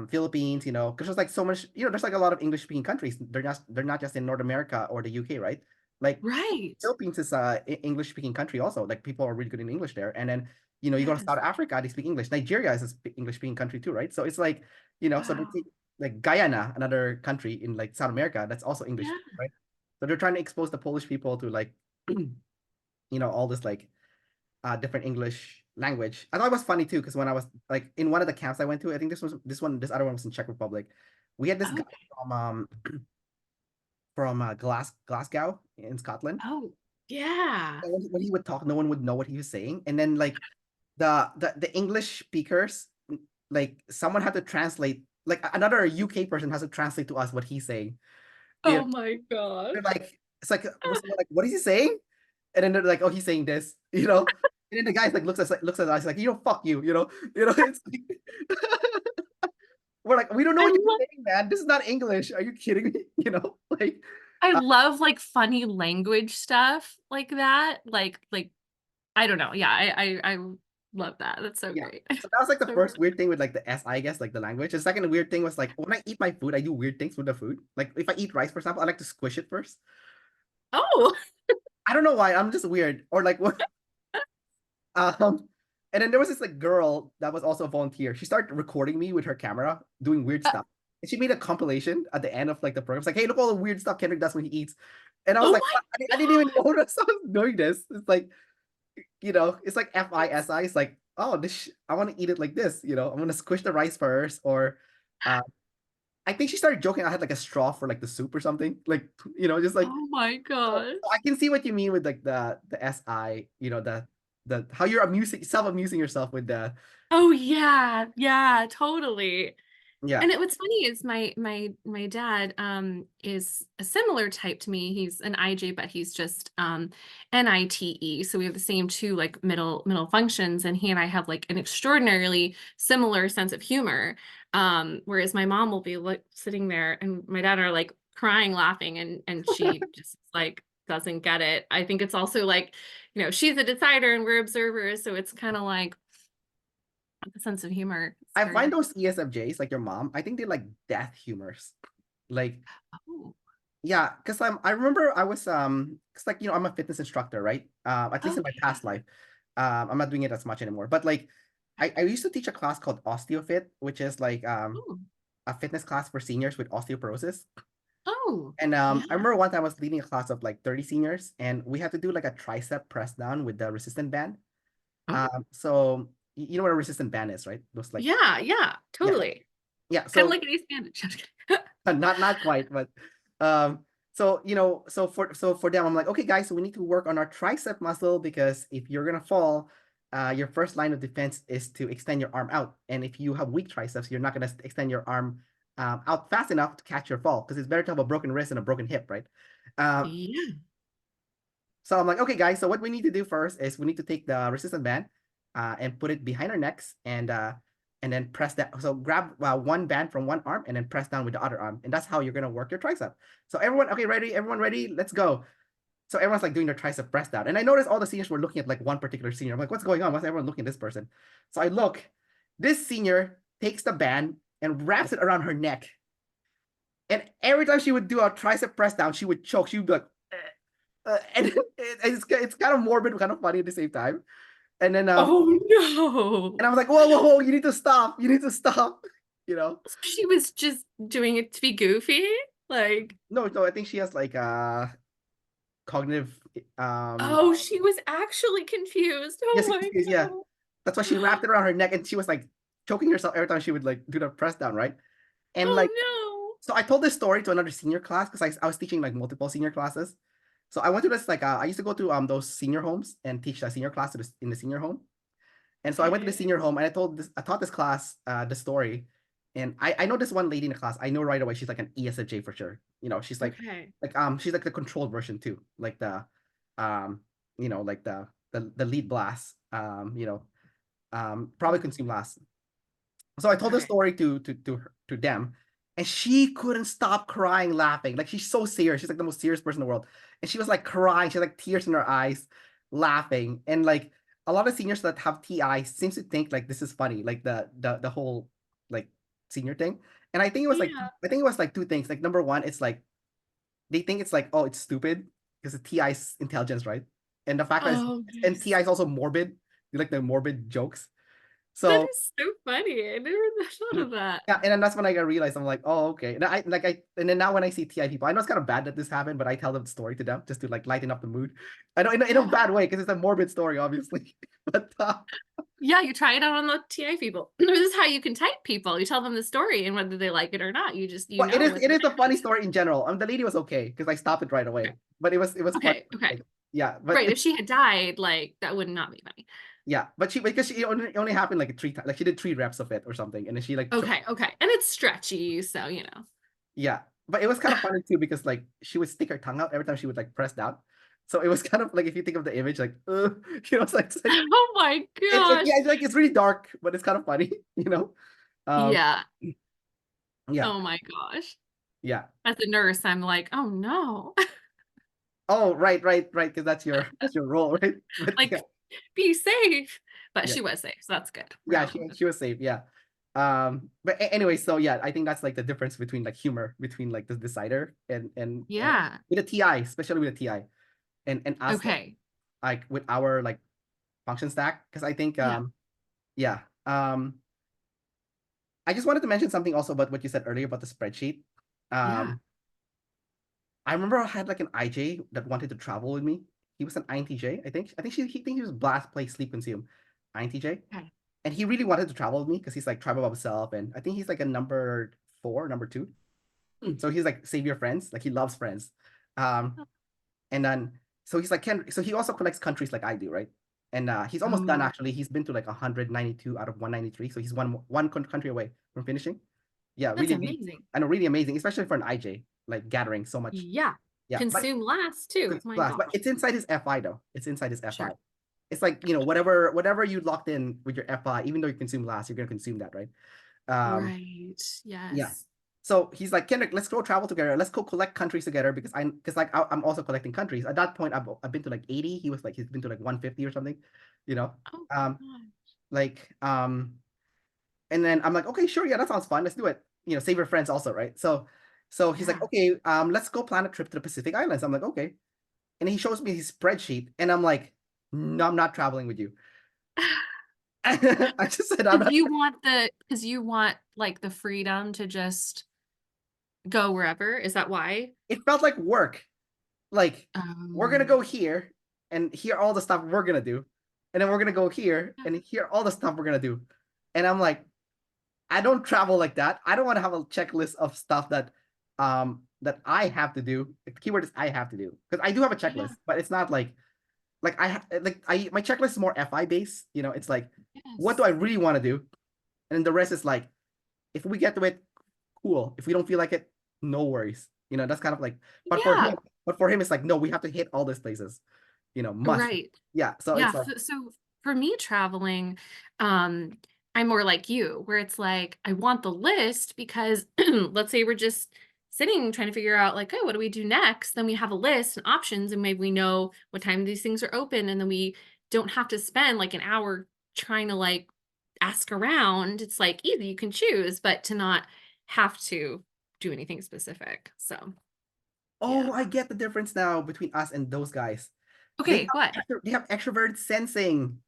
Philippines, because there's like so much, there's like a lot of English speaking countries. They're not just in North America or the UK, right? Like Right. Philippines is a English speaking country also. Like people are really good in English there. And then, you go to Yes. South Africa, they speak English. Nigeria is a English speaking country too, right? So it's like, so they Wow. like Guyana, another country in like South America, that's also English, Yeah. right? So they're trying to expose the Polish people to like, all this like different English language. I thought it was funny too, because when I was like in one of the camps I went to, I think this other one was in Czech Republic. We had this guy Okay. from Glasgow in Scotland. Oh, yeah. And when he would talk, no one would know what he was saying. And then like the English speakers, like someone had to translate, like another UK person has to translate to us what he's saying. You know, Oh my they're gosh. like, it's like, like, what is he saying? And then they're like, oh, he's saying this, And then the guy like looks at us like, fuck you, it's like we're like, we don't know I what you're love saying, man. This is not English. Are you kidding me? Like I uh, love like funny language stuff like that. Like I don't know. Yeah, I love that. That's so yeah. great. So that was like the So first weird thing with like the SI, I guess, like the language. The second weird thing was like when I eat my food, I do weird things with the food. Like if I eat rice, for example, I like to squish it first. oh. I don't know why. I'm just weird. Or like what um and then there was this like girl that was also a volunteer. She started recording me with her camera doing weird stuff. And she made a compilation at the end of like the program. It's like, hey, look all the weird stuff Kendrick does when he eats. And I was Oh like, my what? I didn't even notice I was doing this. It's like, it's like that's FISI. It's like, oh, I want to eat it like this. I'm gonna squish the rice first. Or uh, I think she started joking. I had like a straw for like the soup or something. Like, just like oh my so gosh. I can see what you mean with like the SI, the how you're amusing yourself with the Oh yeah. Yeah, totally. yeah. And what's funny is my dad is a similar type to me. He's an IJ, but he's just NITE. So we have the same two like middle functions, and he and I have like an extraordinarily similar sense of humor. Whereas my mom will be like sitting there, and my dad are like crying, laughing, and she just like doesn't get it. I think it's also like, she's a decider and we're observers, so it's kind of like the sense of humor. It's I very find those ESFJs like your mom, I think they like death humors. Like, oh, yeah, because I remember I was because like I'm a fitness instructor, right? At least oh in my past life. I'm not doing it as much anymore. But like I used to teach a class called OsteoFit, which is like oh. a fitness class for seniors with osteoporosis. Oh, And yeah. I remember one time I was leading a class of like 30 seniors, and we had to do like a tricep press down with the resistant band. Oh, So you know what a resistant band is, right? Those like yeah, yeah, yeah, totally. yeah. Kind of So like an East Bandage. not quite, but so so for them, I'm like, okay, guys, so we need to work on our tricep muscle because if you're gonna fall, your first line of defense is to extend your arm out, and if you have weak triceps, you're not gonna extend your arm out fast enough to catch your fall because it's better to have a broken wrist and a broken hip, right? Um, Yeah. So I'm like, okay, guys. So what we need to do first is we need to take the resistant band, and put it behind our necks, and then press that. So grab one band from one arm and then press down with the other arm, and that's how you're gonna work your tricep. So everyone, okay, ready? Everyone ready? Let's go. So everyone's like doing their tricep press down, and I noticed all the seniors were looking at like one particular senior. I'm like, what's going on? Why's everyone looking at this person? So I look. This senior takes the band and wraps it around her neck, and every time she would do a tricep press down, she would choke. She would be like, and it's kind of morbid, kind of funny at the same time. And then Oh and I no. was like, whoa, whoa, whoa, you need to stop. You need to stop. You know? So she was just doing it to be goofy? Like, No, no, I think she has like cognitive oh, she was actually confused. Oh yes, my yeah. That's why she God. wrapped it around her neck and she was like choking herself every time she would like do the press down, right? And like Oh so I told this story to another senior class because I was teaching like multiple senior classes. So I went to this like I used to go to those senior homes and teach the senior class in the senior home. And so I went to the no. senior home and I taught this class the story. And I know this one lady in the class. I know right away she's like an ESFJ for sure. She's Okay. she's like the controlled version too. Like the like the lead blast. Probably Oh, consume last. So I told the okay. story to them, and she couldn't stop crying, laughing. Like she's so serious. She's like the most serious person in the world, and she was like crying. She had like tears in her eyes, laughing. And like a lot of seniors that have TI seems to think like this is funny, like the whole like senior thing. And Yeah. I think it was like two things. Like number one, it's like they think it's like, oh, it's stupid because the TI is intelligence, right? And the fact that Oh, and TI yes. is also morbid. You like the morbid jokes. That So is so funny. I never thought of that. yeah, and then that's when I realized I'm like, oh, okay. And and then now when I see TI people, I know it's kind of bad that this happened, but I tell them the story to them just to like lighten up the mood. I know in a Yeah. bad way because it's a morbid story, obviously. But Yeah, you try it out on the TI people. This is how you can type people. You tell them the story, and whether they like it or not, you well, know what it they're is a funny gonna story in general. The lady was okay because I stopped it right say. away. But it was funny. Okay, okay. Like, yeah, but Right, if she had died, like, that would not be funny. yeah, but she because she only happened like three times. Like she did 3 reps of it or something, and then she like Okay, okay, and it's stretchy, so, you know. yeah. But it was kind of funny too because like she would stick her tongue out every time she would like press down. So it was kind of like if you think of the image, like it's like Oh my yeah, gosh. it's like it's really dark, but it's kind of funny, Um, Yeah. yeah, Oh my gosh. yeah. As a nurse, I'm like, "Oh, no." Oh, right, because that's your role, right? But Like, yeah, "Be safe." But yeah, she was safe, so that's good. We're yeah. all good. She was safe, yeah. But anyway, so yeah, I think that's like the difference between like humor between like the decider and Yeah. with a TI, especially with a TI, and us Okay. like with our like function stack, because I think Yeah. yeah. I just wanted to mention something also about what you said earlier about the spreadsheet. Yeah. Um, I remember I had like an IJ that wanted to travel with me. He was an INTJ, I think. He think he was blast, play, sleep, consume, INTJ, Okay. and he really wanted to travel with me because he's like tribal about himself, and I think he's like a number 4, number 2. So he's like save your friends, like he loves friends. Um, and then so he's like so he also collects countries like I do, right? And he's almost done Oh, actually. He's been to like 192 out of 193, so he's one country away from finishing. Yeah, that's really amazing. amazing. I know, really amazing, especially for an IJ, like gathering so much. Yeah. Yeah, but Consume last too. My class, but gosh. it's inside his FI though. It's inside his FI. Sure. It's like, whatever you locked in with your FI, even though you consume last, you're gonna consume that, right? Um, Right. yeah. Yes. So he's like, Kendrick, let's go travel together. Let's go collect countries together because like I'm also collecting countries. At that point, I've been to like 80. He's been to like 150 or something, you know. Oh Um, my god. like and then I'm like, okay, sure, yeah, that sounds fun. Let's do it. Save your friends also, right? So he's like, Yeah. okay, let's go plan a trip to the Pacific Islands. I'm like, okay. And he shows me his spreadsheet, and I'm like, no, I'm not traveling with you. I just said I'm not. Because you want, like, the freedom to just go wherever? Is that why? It felt like work. Like we're gonna Um, go here and here all the stuff we're gonna do, and then we're gonna go here and here all the stuff we're gonna do, and I'm like, I don't travel like that. I don't want to have a checklist of stuff that I have to do. The keyword is I have to do because I do have a yeah, checklist, but it's not like I my checklist is more FI based. It's like what do yes. I really want to do, and then the rest is like if we get to it, cool. If we don't feel like it, no worries. That's kind of like, but for him, Yeah, it's like, no, we have to hit all these places, must. right. Yeah. So Yeah, it's like, so for me traveling, um, I'm more like you, where it's like, I want the list because let's say we're just sitting trying to figure out like, "Oh, what do we do next?" Then we have a list and options, and maybe we know what time these things are open, and then we don't have to spend like an hour trying to like ask around. It's like easy, you can choose, but to not have to do anything specific. So, oh, yeah. I get the difference now between us and those guys. Okay, what? They have extroverted sensing.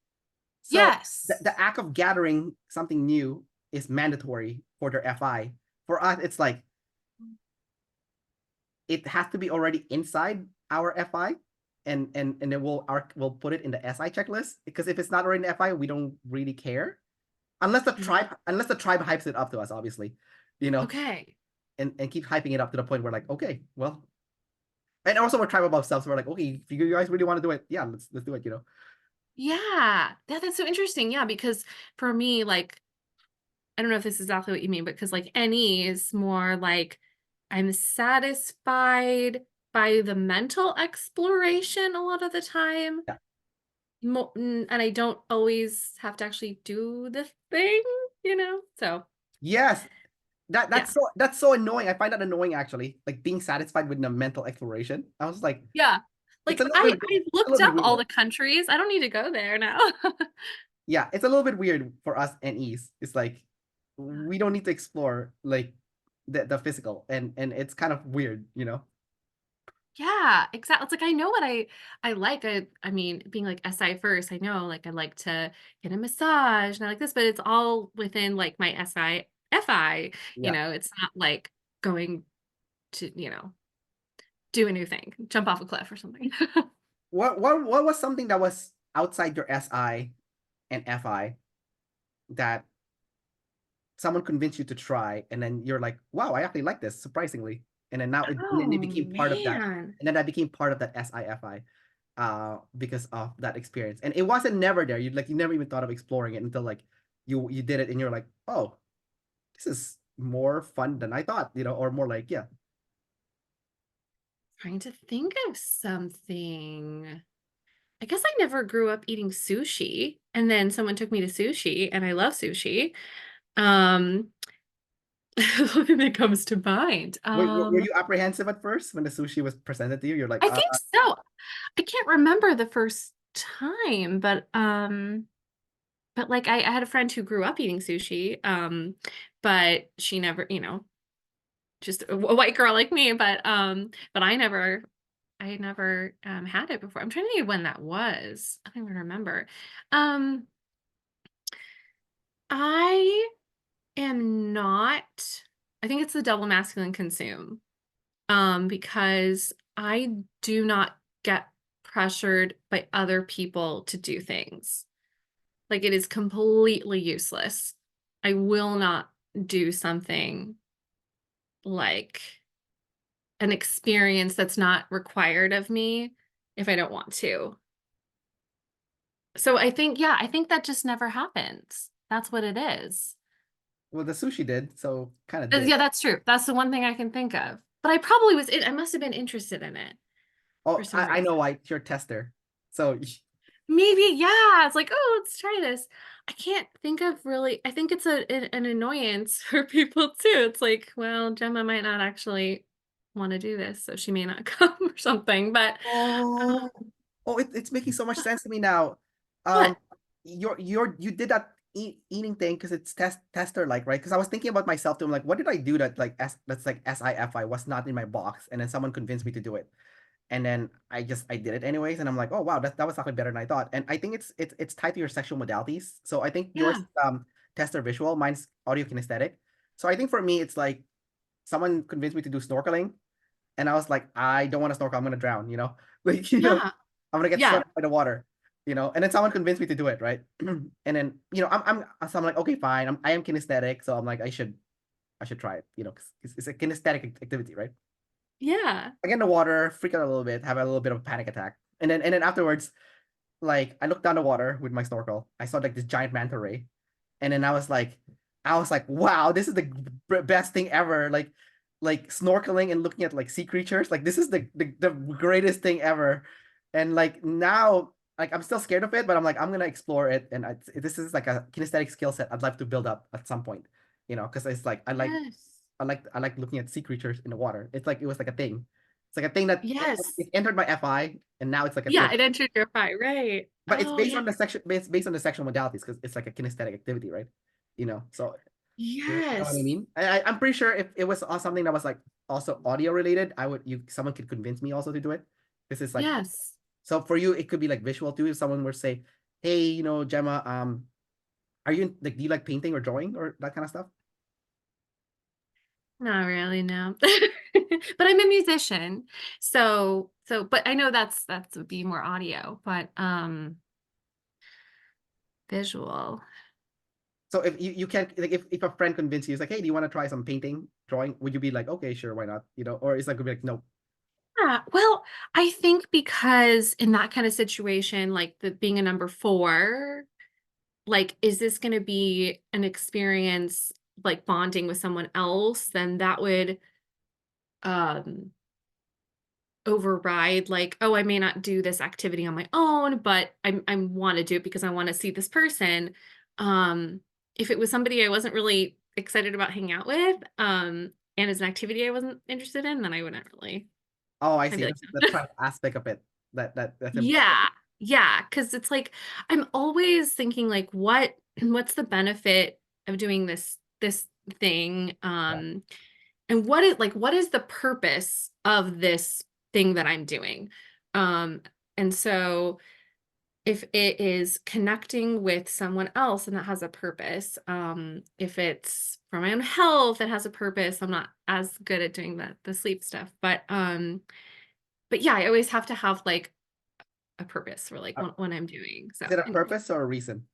So the Yes. act of gathering something new is mandatory for their FI. For us, it's like it has to be already inside our FI, and then we'll put it in the SI checklist because if it's not already in the FI, we don't really care unless the Mhm. tribe hypes it up to us, obviously, you know, Okay. and keep hyping it up to the point where like, okay, well, and also we're tribe above stuff, so we're like, okay, if you guys really want to do it, yeah, let's do it. Yeah. Yeah, that's so interesting. Yeah, because for me, like, I don't know if this is exactly what you mean, but because like NE is more like I'm satisfied by the mental exploration a lot of the time. Yeah. And I don't always have to actually do the thing, you know? So, Yes, yeah. that's so annoying. I find that annoying actually, like being satisfied with the mental exploration. I was like, Yeah. it's Like I a looked little bit up all weird. the countries. I don't need to go there now. Yeah, it's a little bit weird for us NEs. It's like we don't need to explore like the physical, and it's kind of weird. Yeah, exactly. It's like I know what I like. I mean, being like SI first, I know like I like to get a massage and I like this, but it's all within like my SI FI, Yeah. it's not like going to, do a new thing, jump off a cliff or something. What was something that was outside your SI and FI that someone convinced you to try, and then you're like, wow, I actually like this, surprisingly. And then and then Oh it became part of that. man. And then that became part of that SIFI because of that experience. And it wasn't never there. You never even thought of exploring it until like you did it and you're like, oh, this is more fun than I thought, or more like, yeah. Trying to think of something. I guess I never grew up eating sushi, and then someone took me to sushi, and I love sushi. Um, Nothing that comes to mind. Were you apprehensive at first when the sushi was presented to you? You're like, I think so. I can't remember the first time, but like I had a friend who grew up eating sushi, but she never, just a white girl like me, but I never had it before. I'm trying to think of when that was. I don't even remember. Um, I am not, I think it's the double masculine consume. Because I do not get pressured by other people to do things. Like it is completely useless. I will not do something like an experience that's not required of me if I don't want to. So I think, yeah, I think that just never happens. That's what it is. well, the sushi did, so kind of did. Yeah, that's true. That's the one thing I can think of. But I must have been interested in it for Oh, some I know reason. why. You're a tester. So Maybe, yeah, it's like, "Oh, let's try this." I can't think of really I think it's an annoyance for people too. It's like, well, Gemma might not actually wanna do this, so she may not come or something, but, oh, um it's making so much sense to me now. Um, what? you did that eating thing because it's tester like, right? Because I was thinking about myself too. I'm like, what did I do that like that's like SIFI was not in my box, and then someone convinced me to do it, and then I did it anyways, and I'm like, oh wow, that was actually better than I thought. And I think it's tied to your sexual modalities. So I think yours Yeah, tester visual, mine's audio kinesthetic. So I think for me it's like someone convinced me to do snorkeling, and I was like, I don't want to snorkel. I'm gonna drown. Like yeah, I'm gonna get yeah, swept by the water. And then someone convinced me to do it, right? And then I'm like, okay, fine. I am kinesthetic, so I'm like, I should try it. 'Cause it's a kinesthetic activity, right? yeah. I get in the water, freak out a little bit, have a little bit of a panic attack, and then afterwards, like I looked down the water with my snorkel. I saw like this giant manta ray, and then I was like, wow, this is the best thing ever. Like snorkeling and looking at like sea creatures. Like this is the greatest thing ever. And like now, like I'm still scared of it, but I'm like I'm gonna explore it. And this is like a kinesthetic skill set I'd like to build up at some point. Because it's like Yes. I like looking at sea creatures in the water. It's like it was like a thing. It's like a thing that it Yes. entered my FI, and now it's like a thing. Yeah, it entered your fire, right. But it's Oh, based yeah. on the section based on the sexual modalities because it's like a kinesthetic activity, right? So you know what I Yes. mean? I'm pretty sure if it was something that was like also audio related, someone could convince me also to do it. This is like Yes. so for you, it could be like visual too. If someone were to say, "Hey, Gemma, are you like do you like painting or drawing or that kind of stuff?" Not really, no. But I'm a musician. But I know that's would be more audio, but visual. So if you can't like if a friend convinces you, it's like, "Hey, do you want to try some painting, drawing?" Would you be like, "Okay, sure, why not?" Or it's like could be like, "No." Yeah, well, I think because in that kind of situation, like the being a number 4, like, is this gonna be an experience like bonding with someone else? Then that would um override like, oh, I may not do this activity on my own, but I want to do it because I want to see this person. Um, if it was somebody I wasn't really excited about hanging out with, and it's an activity I wasn't interested in, then I wouldn't really. Oh, I I'd be see. like, That's the no. tribal aspect of it. That's important. Yeah, yeah, because it's like I'm always thinking like, what's the benefit of doing this thing? Yeah. And what is the purpose of this thing that I'm doing. And so if it is connecting with someone else and that has a purpose, if it's for my own health, it has a purpose. I'm not as good at doing the sleep stuff, but yeah, I always have to have like a purpose for like Uh, what I'm doing. So Is it a anyway, purpose or a reason?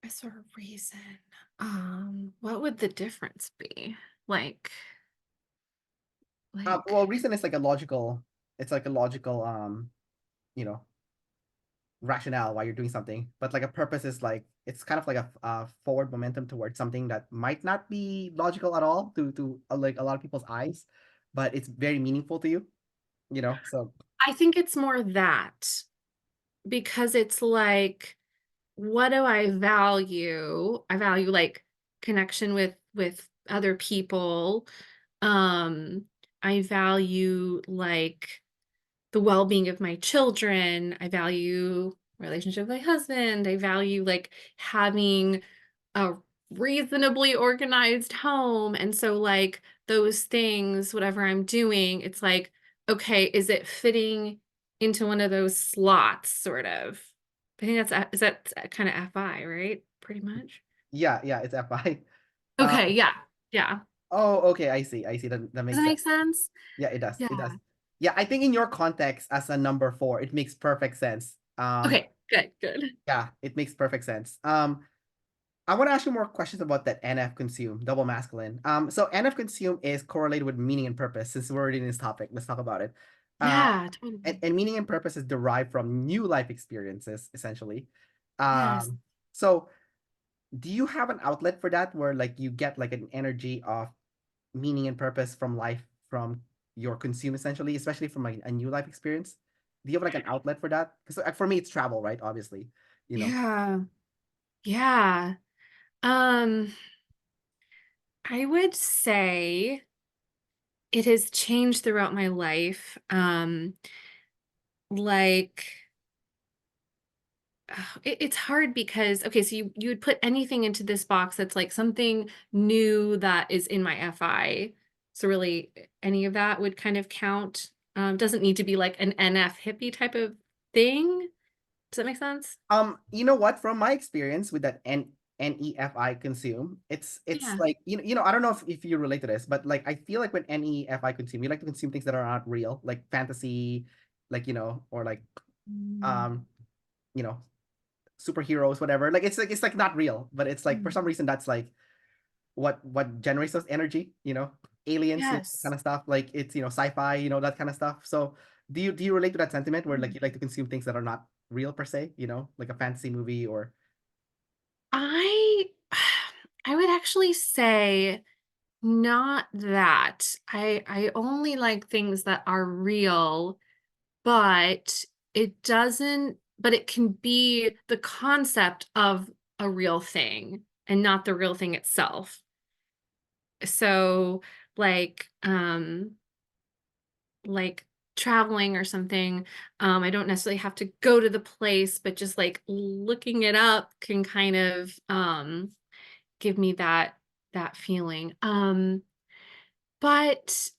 purpose or reason. What would the difference be? Like, like, Well, reason is like a logical. It's like a logical, you know, rationale why you're doing something. But like a purpose is like it's kind of like a forward momentum towards something that might not be logical at all to like a lot of people's eyes, but it's very meaningful to you. You know, so I think it's more that because it's like, what do I value? I value like connection with other people. I value like the well-being of my children. I value relationship with my husband. I value like having a reasonably organized home. And so like those things, whatever I'm doing, it's like, okay, is it fitting into one of those slots sort of? I think is that kind of FI, right? Pretty much. yeah, it's FI. Okay, yeah. Yeah. Oh, okay, I see. That Does makes that sense. make sense? Yeah, it does. Yeah. It does. Yeah, I think in your context as a number four, it makes perfect sense. Okay, good, good. Yeah, it makes perfect sense. I want to ask you more questions about that NF consume, double masculine. So NF consume is correlated with meaning and purpose. Since we're already in this topic, let's talk about it. Uh, Yeah, totally. and meaning and purpose is derived from new life experiences, essentially. Yes. So do you have an outlet for that where like you get like an energy of meaning and purpose from life from your consume essentially, especially from like a new life experience? Do you have like an outlet for that? Because for me, it's travel, right? Obviously, you know. Yeah. Yeah. Um, I would say it has changed throughout my life. Like it's hard because okay, so you would put anything into this box that's like something new that is in my FI. So really any of that would kind of count. Doesn't need to be like an NF hippie type of thing. Does that make sense? You know what? From my experience with that NEFI consume, it's Yeah. like I don't know if you relate to this, but like I feel like when NEFI consume, you like to consume things that are not real, like fantasy, like or like Mm, um, you know, superheroes, whatever. Like it's like not real, but it's like for some mm. reason that's like what generates those energy, aliens, kind Yes. of stuff. Like it's sci-fi, that kind of stuff. So do you relate to that sentiment where like Mm. you like to consume things that are not real per se, like a fantasy movie or I I would actually say not that. I only like things that are real, but it can be the concept of a real thing and not the real thing itself. So like like traveling or something, I don't necessarily have to go to the place, but just like looking it up can kind of give me that feeling. But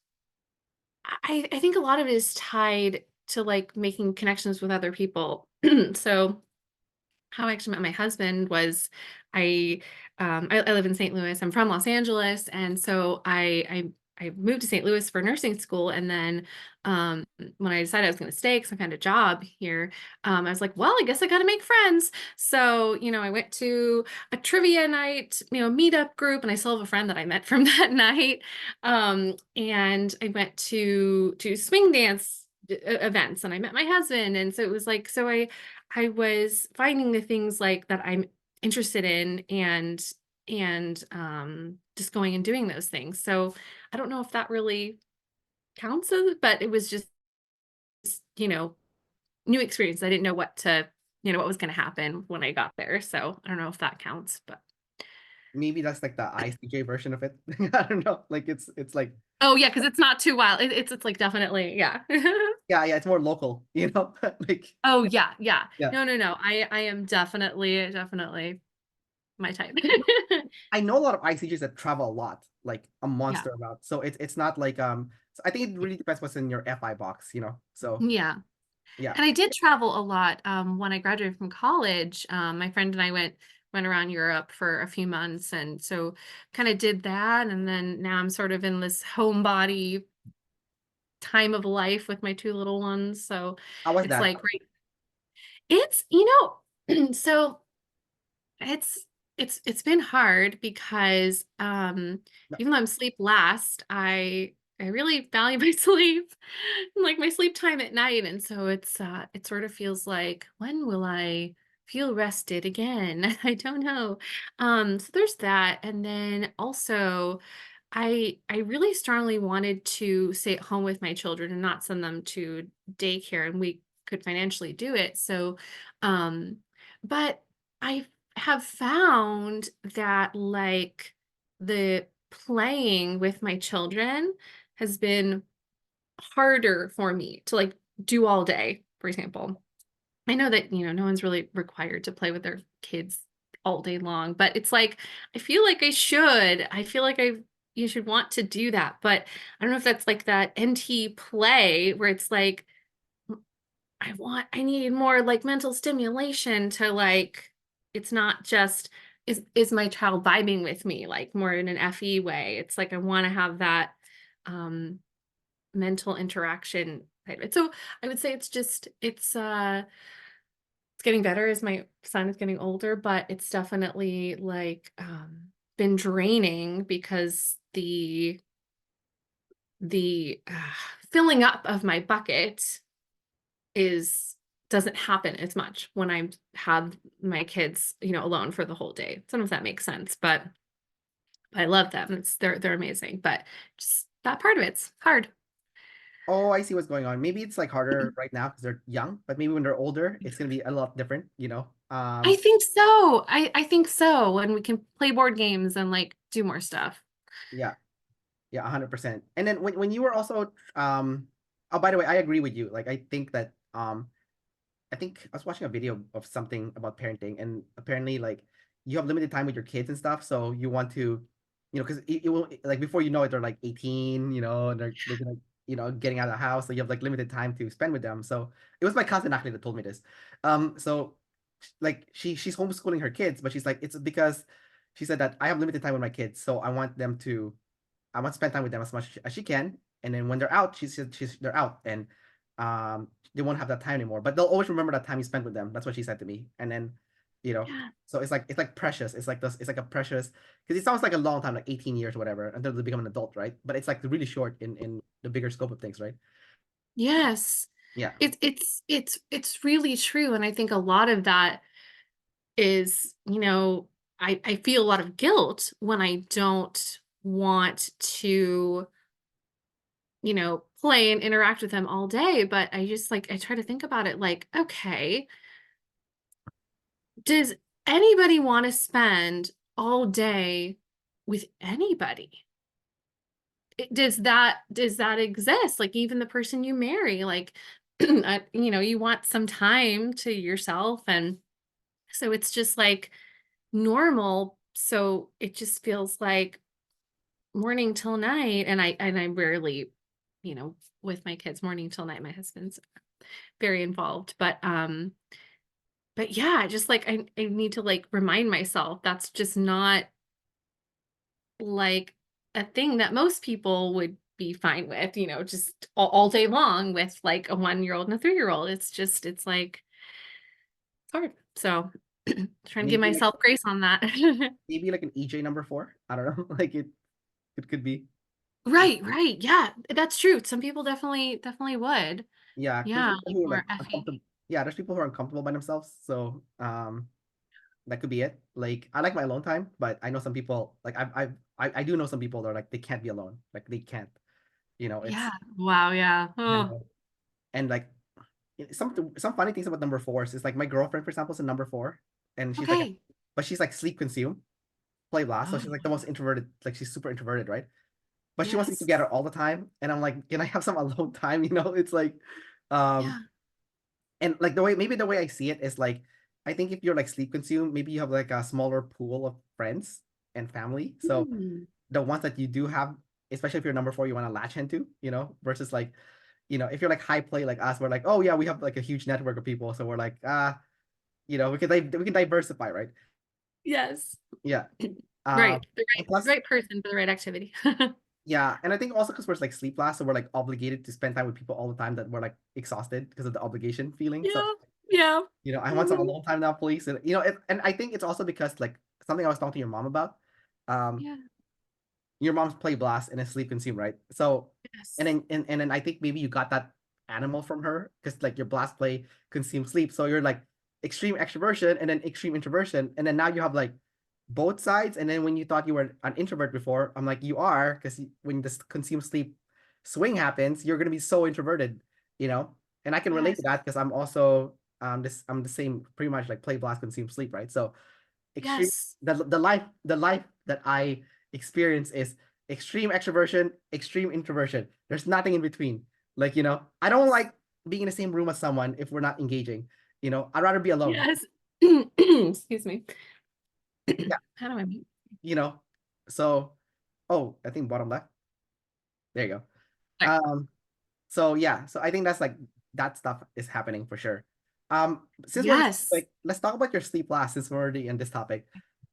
I think a lot of it is tied to like making connections with other people. So how I actually met my husband was I live in St. Louis. I'm from Los Angeles, and so I moved to St. Louis for nursing school, and then when I decided I was going to stay because I found a job here, I was like, well, I guess I got to make friends. So I went to a trivia night, meetup group, and I still have a friend that I met from that night. And I went to swing dance events, and I met my husband, and so it was like I was finding the things like that I'm interested in and just going and doing those things. So I don't know if that really counts as, but it was just, you know, new experience. I didn't know what was going to happen when I got there. So I don't know if that counts, but maybe that's like the ISTJ version of it. I don't know. Like it's like oh yeah, because it's not too wild. It's like definitely, yeah. yeah, it's more local, like Oh yeah, yeah. yeah. No, no, no. I am definitely, definitely. my type. I know a lot of ICGs that travel a lot, like a Yeah. monster amount. So it's not like so I think it really depends what's in your FI box, you know. So Yeah. yeah. And I did travel a lot when I graduated from college. My friend and I went around Europe for a few months, and so kind of did that. And then now I'm sort of in this homebody time of life with my two little ones. So How was it's that? like right, it's so it's it's been hard because No, even though I'm sleep last, I really value my sleep, like my sleep time at night, and so it sort of feels like, when will I feel rested again? I don't know. So there's that, and then also I really strongly wanted to stay at home with my children and not send them to daycare, and we could financially do it. So um but I have found that, like, the playing with my children has been harder for me to, like, do all day, for example. I know that, no one's really required to play with their kids all day long, but it's like, I feel like I should. I feel like you should want to do that, but I don't know if that's like that NT play where it's like, I need more, like, mental stimulation to, like, it's not just, is my child vibing with me, like, more in an FE way. It's like I wanna have that, um, mental interaction side of it. So, I would say it's getting better as my son is getting older, but it's definitely, like, been draining because the filling up of my bucket is doesn't happen as much when I have my kids, alone for the whole day. I don't know if that makes sense, but I love them. They're amazing, but just that part of it's hard. oh, I see what's going on. Maybe it's like harder right now because they're young, but maybe when they're older, it's gonna be a lot different, you know. I think so. I think so. When we can play board games and, like, do more stuff. Yeah, yeah, 100%. And then when you were also oh, by the way, I agree with you. Like I think I was watching a video of something about parenting, and apparently, like, you have limited time with your kids and stuff, so you want to, because it will, like, before you know it, they're like 18, and they're gonna, getting out of the house, so you have like limited time to spend with them. So it was my cousin actually that told me this. So like she's homeschooling her kids, but she's like, it's because she said that I have limited time with my kids, so I want to spend time with them as much as she can. And then when they're out, she said they're out, and they won't have that time anymore. But they'll always remember that time you spent with them. That's what she said to me. And then, Yeah. so it's like precious. It's like this. It's like a precious, because it sounds like a long time, like 18 years or whatever, until they become an adult, right? But it's like really short in the bigger scope of things, right? Yes. Yeah. It's really true, and I think a lot of that is, I feel a lot of guilt when I don't want to, play and interact with them all day, but I just, like, I try to think about it like, okay, does anybody want to spend all day with anybody? Does that exist? Like, even the person you marry, like, you want some time to yourself, and so it's just like normal. So it just feels like morning till night, and I rarely, you know, with my kids morning till night. My husband's very involved, but yeah, just like I need to, like, remind myself that's just not, like, a thing that most people would be fine with, just all day long with, like, a 1-year-old and a 3-year-old. It's like, it's hard. So trying to give Maybe like myself grace on that. maybe like an EJ number four. I don't know. Like it could be. Right, right. Yeah, that's true. Some people definitely would. Yeah, there's Yeah, people like who are more like FE. uncomfortable. Yeah, there's people who are uncomfortable by themselves. So that could be it. Like I like my alone time, but I know some people like I do know some people that are like they can't be alone. Like they can't. It's Yeah. Wow, yeah. and, Oh, and like some funny things about number fours is like my girlfriend, for example, is a number four, and okay. but she's like sleep consumed, play blast. So Oh, she's like the most introverted, like she's super introverted, right? But she wants to be yes. together all the time, and I'm like, can I have some alone time? It's like, um, Yeah. and like the way maybe the way I see it is like I think if you're like sleep consumed, maybe you have like a smaller pool of friends and family. So Mm. the ones that you do have, especially if you're number four, you want to latch into, versus like, if you're like high play like us, we're like, oh yeah, we have like a huge network of people, so we're like, we can diversify, right? Yes. Yeah. Right. And plus, Right person for the right activity. yeah, and I think also because we're like sleep last, so we're like obligated to spend time with people all the time that we're like exhausted because of the obligation feeling. So, Yeah. Yeah. I want some Mhm. alone time now, please. And and I think it's also because like something I was talking to your mom about. Um, Yeah. your mom's play blast and is sleep consumed, right? So, and Yes. then I think maybe you got that animal from her because like your blast play consumes sleep. So you're like extreme extroversion and then extreme introversion, and then now you have like both sides. And then when you thought you were an introvert before, I'm like, you are, because when this consume sleep swing happens, you're gonna be so introverted, you know. And I can relate to Yes. that because I'm also I'm the same, pretty much like play blast consume sleep, right? So extreme Yes. the life that I experience is extreme extroversion, extreme introversion. There's nothing in between. Like, I don't like being in the same room as someone if we're not engaging. I'd rather be alone. Yes. Excuse me. Yeah, How do I mute? you know. So, oh, I think bottom left. There you go. There. Um, so yeah, so I think that's like that stuff is happening for sure. Since we're on this Yes. topic, let's talk about your sleep last since we're already in this topic.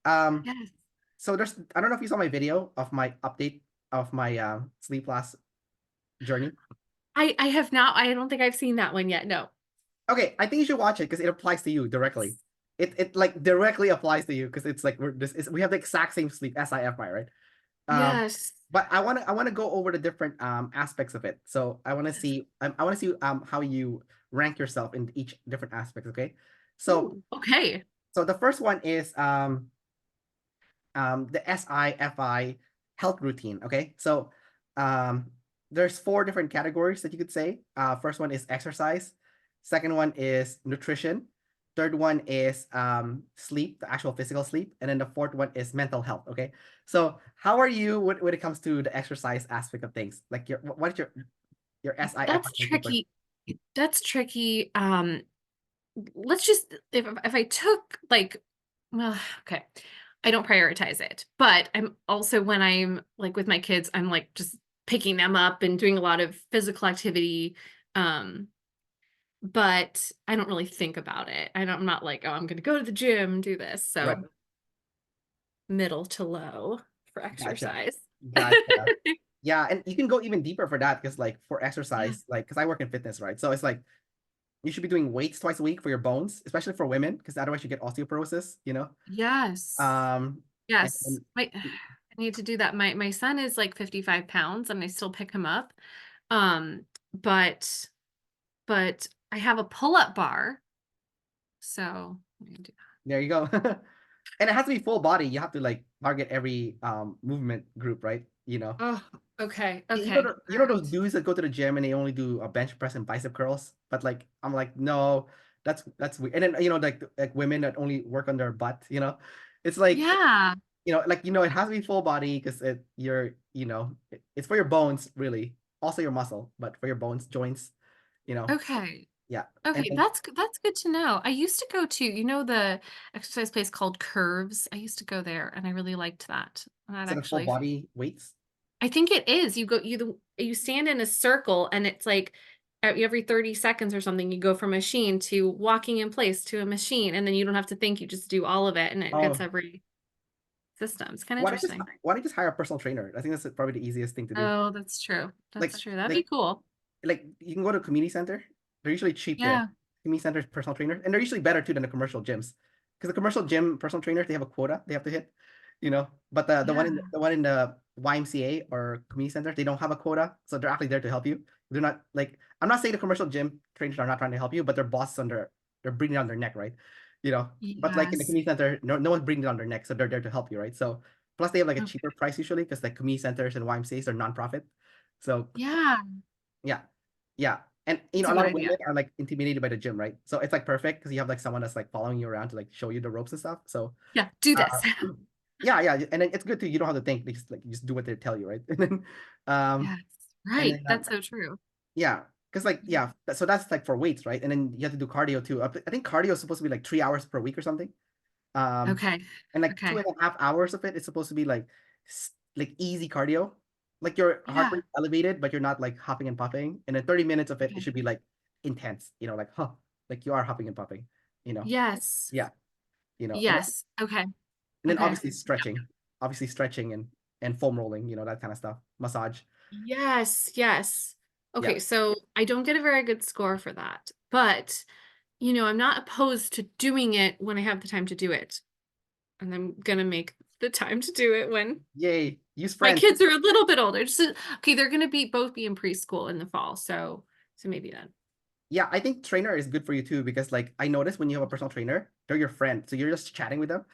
Um, Yes. so I don't know if you saw my video of my update of my sleep last journey. I have not. I don't think I've seen that one yet. No. Okay, I think you should watch it because it applies to you directly. It like directly applies to you because it's like we have the exact same sleep SIFI, right? Um, Yes. but I wanna go over the different aspects of it. So I wanna see how you rank yourself in each different aspects. Okay, so Ooh, okay. the first one is the SIFI health routine. Okay, so um, there's four different categories that you could say. First one is exercise. Second one is nutrition. Third one is sleep, the actual physical sleep, and then the fourth one is mental health. Okay, so how are you when it comes to the exercise aspect of things? Like what is your SIFI That's rating for? tricky. That's tricky. Let's just if I took like well, okay. I don't prioritize it. But I'm also when I'm like with my kids, I'm like just picking them up and doing a lot of physical activity. Um, but I don't really think about it. I'm not like, oh, I'm gonna go to the gym and do this. Right, So middle to low for gotcha, exercise. gotcha. Yeah, and you can go even deeper for that because like for Yeah. exercise, like because I work in fitness, right? So it's like you should be doing weights twice a week for your bones, especially for women, because otherwise you get osteoporosis. Yes. Um, and, Yes. and I need to do that. My son is like 55 pounds and I still pick him up. Um, but I have a pull-up bar. So I'm gonna do there you go. And it has to be full body. You have to like target every movement group, right? oh, okay. You know Okay. those All dudes that go to the gym and they only do a bench press and bicep curls, but like I'm like no, that's weird. And then like women that only work on their butt, it's like yeah. it has to be full body because it's for your bones really, also your muscle, but for your bones, joints, you know, Okay. yeah. And Okay, then that's good to know. I used to go to, the exercise place called Curves. I used to go there and I really liked that. That instead of full actually body weights. I think it is. You stand in a circle and it's like every 30 seconds or something you go from a machine to walking in place to a machine and then you don't have to think, you just do all of it and it hits Oh, every system. It's kind of why don't you just interesting. why don't you just hire a personal trainer? I think that's probably the easiest thing to do. Oh, that's true. Like That's true. That'd be like cool. like you can go to a community center. They're usually cheap there. Yeah. Community centers, personal trainers, and they're usually better too than the commercial gyms. Because the commercial gym personal trainers, they have a quota they have to hit, But the Yeah. one in the YMCA or community centers, they don't have a quota, so they're actually there to help you. They're not like I'm not saying the commercial gym trainers are not trying to help you, but their bosses they're breathing down their neck, right? But like in the Yes. community center, no one's breathing down their neck, so they're there to help you, right? So plus they have like a cheaper Okay. price usually because like community centers and YMCA's are nonprofit. So Yeah. yeah. Yeah. And That's a a good lot of idea. women are like intimidated by the gym, right? So it's like perfect because you have like someone that's like following you around to like show you the ropes and stuff. So Yeah. Do uh this. yeah, yeah. And then it's good too. You don't have to think. You just do what they tell you, right? And then Yes. and Right. then That's so true. yeah. Because like, yeah, so that's like for weights, right? And then you have to do cardio too. I think cardio is supposed to be like 3 hours per week or something. Um, Okay. and like two Okay. and a half hours of it is supposed to be like easy cardio. Like your heart Yeah. rate elevated, but you're not like huffing and puffing. And then 30 minutes of it Okay. should be like intense, like, like you are huffing and puffing, you know. Yes. Yeah, Yes. Okay. and then Okay. obviously stretching and foam rolling, that kind of stuff. Massage. Yes. Yes. Yeah. Okay. So I don't get a very good score for that, but I'm not opposed to doing it when I have the time to do it. And I'm gonna make the time to do it when Yay. Use my friends. kids are a little bit older. Okay, they're gonna both be in preschool in the fall, so maybe then. Yeah, I think trainer is good for you too because like I noticed when you have a personal trainer, they're your friend. So you're just chatting with them.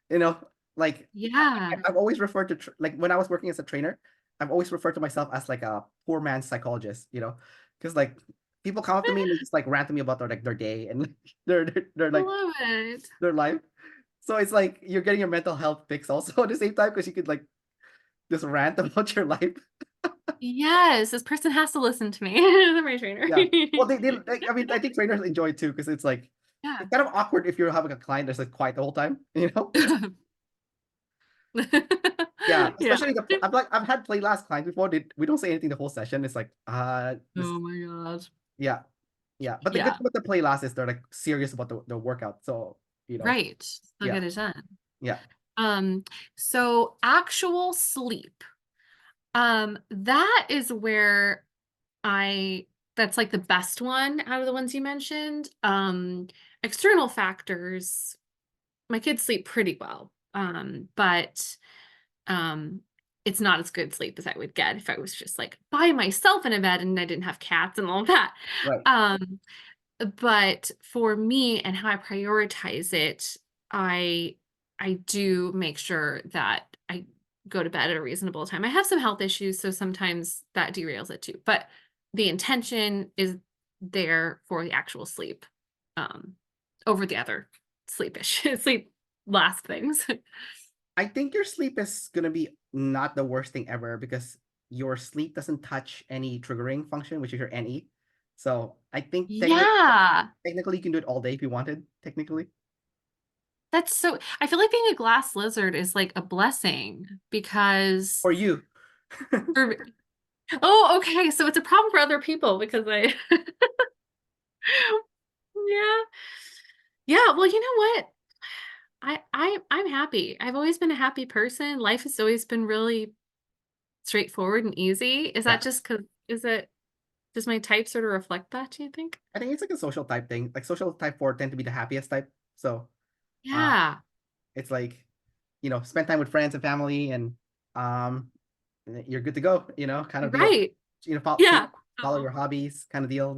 You know, like Yeah. I've always referred to like when I was working as a trainer, I've always referred to myself as like a poor man's psychologist, because like people come up to me and they just like rant to me about their day and they're I like love it. their life. So it's like you're getting your mental health fix also at the same time because you could like just rant about your life. Yes, this person has to listen to me. They're my trainer. Yeah. Well, they like, I mean, I think trainers enjoy it too because it's like Yeah. it's kind of awkward if you're having a client that's like quiet the whole time, Yeah, Yeah. especially I've had play last clients before. We don't say anything the whole session. It's like this Oh my god. yeah, yeah. But the good Yeah. thing with the play last is they're like serious about the workout. So Right. They'll yeah, get it done. yeah, Um, so actual sleep. That is where I that's like the best one out of the ones you mentioned. External factors, my kids sleep pretty well. But um it's not as good sleep as I would get if I was just like by myself in a bed and I didn't have cats and all that. right. Um, but for me and how I prioritize it, I I do make sure that I go to bed at a reasonable time. I have some health issues, so sometimes that derails it too. But the intention is there for the actual sleep, um, over the other sleepish sleep last things. I think your sleep is gonna be not the worst thing ever because your sleep doesn't touch any triggering function, which is your NE. So I think Yeah. technically you can do it all day if you wanted, technically. That's so I feel like being a glass lizard is like a blessing because For you. for oh, okay, so it's a problem for other people because I yeah. Yeah, well, you know what? I'm happy. I've always been a happy person. Life has always been really straightforward and easy. Is Yeah. that just 'cause is it does my type sort of reflect that, do you think? I think it's like a social type thing. Like social type 4 tend to be the happiest type. So uh Yeah. it's like, spend time with friends and family and um you're good to go, kind of deal. Right. Follow, Yeah. follow Oh. your hobbies kind of deal.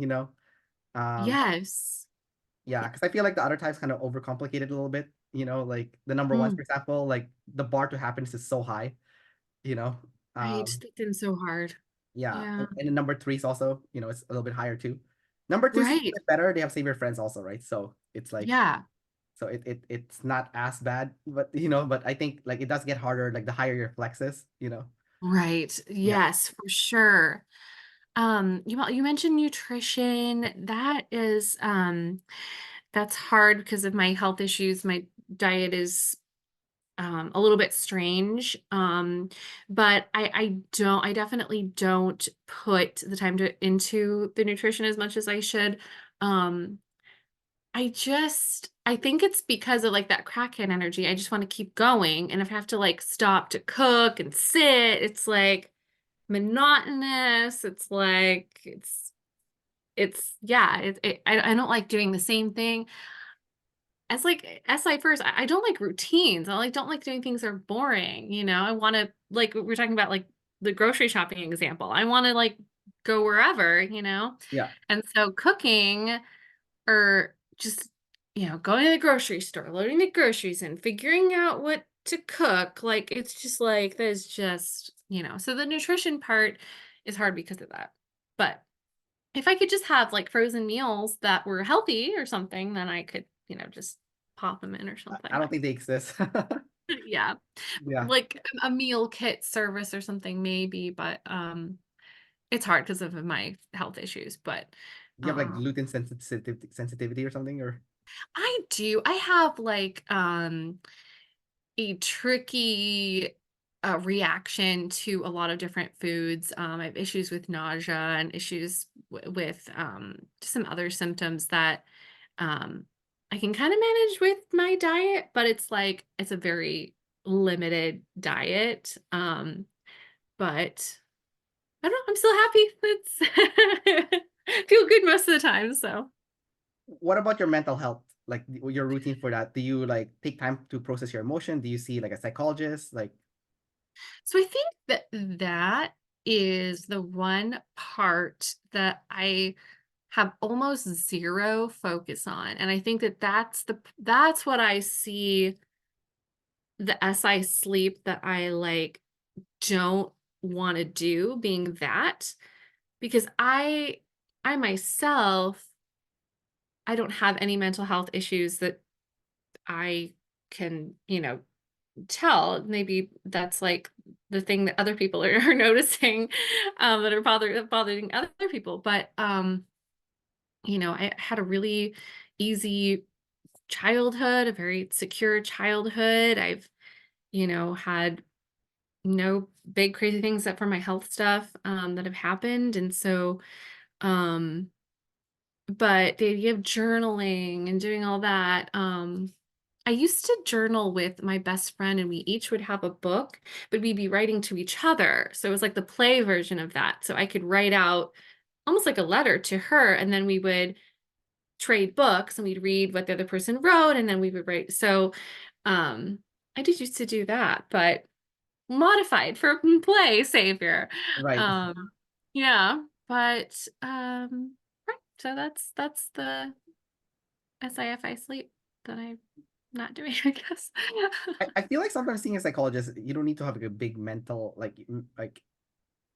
Um Yes. yeah, because I feel like the other types kind of overcomplicated a little bit, like the number one, Mm, for example, like the bar to happiness is so high, you know. right. Um That's been so hard. yeah, Yeah. and the number three is also, it's a little bit higher too. Number two is a little Right. bit better. They have save your friends also, right? So it's like Yeah. so it's not as bad, but I think like it does get harder like the higher your flex is. Right. Yeah. Yes, for sure. You mentioned nutrition. That's hard because of my health issues. My diet is a little bit strange. But I definitely don't put the time into the nutrition as much as I should. Um, I think it's because of like that crackhead energy. I just want to keep going. And if I have to like stop to cook and sit, it's like monotonous. It's like it's yeah, I don't like doing the same thing. As like first, I don't like routines. Don't like doing things that are boring, I want to like we're talking about like the grocery shopping example. I want to like go wherever. Yeah. And so cooking or just going to the grocery store, loading the groceries and figuring out what to cook, like it's just like there's just. So the nutrition part is hard because of that. But if I could just have like frozen meals that were healthy or something, then I could, just pop them in or I something. don't think they exist. Yeah. Yeah. Like a meal kit service or something maybe, but it's hard because of my health issues, but You have like um gluten sensitivity or something, or I do. I have like a tricky reaction to a lot of different foods. I have issues with nausea and issues with some other symptoms that um, I can kind of manage with my diet, but it's like it's a very limited diet. But I don't know. I'm still happy. It's feel good most of the time. So. what about your mental health? Like your routine for that? Do you like take time to process your emotion? Do you see like a psychologist? Like, So I think that that is the one part that I have almost zero focus on. And I think that that's what I see the SI sleep that I like don't want to do being that because I myself I don't have any mental health issues that I can, tell. Maybe that's like the thing that other people are noticing that are bothering other people. But I had a really easy childhood, a very secure childhood. I've, had no big crazy things except for my health stuff that have happened. And so um but the idea of journaling and doing all that, I used to journal with my best friend and we each would have a book, but we'd be writing to each other. So it was like the play version of that. So I could write out almost like a letter to her and then we would trade books and we'd read what the other person wrote and then we would write. So um I did used to do that, but modified for play savior. right. Um yeah, but right. So that's the SIFI sleep that I'm not doing, I guess. I feel like sometimes seeing a psychologist, you don't need to have like a big mental like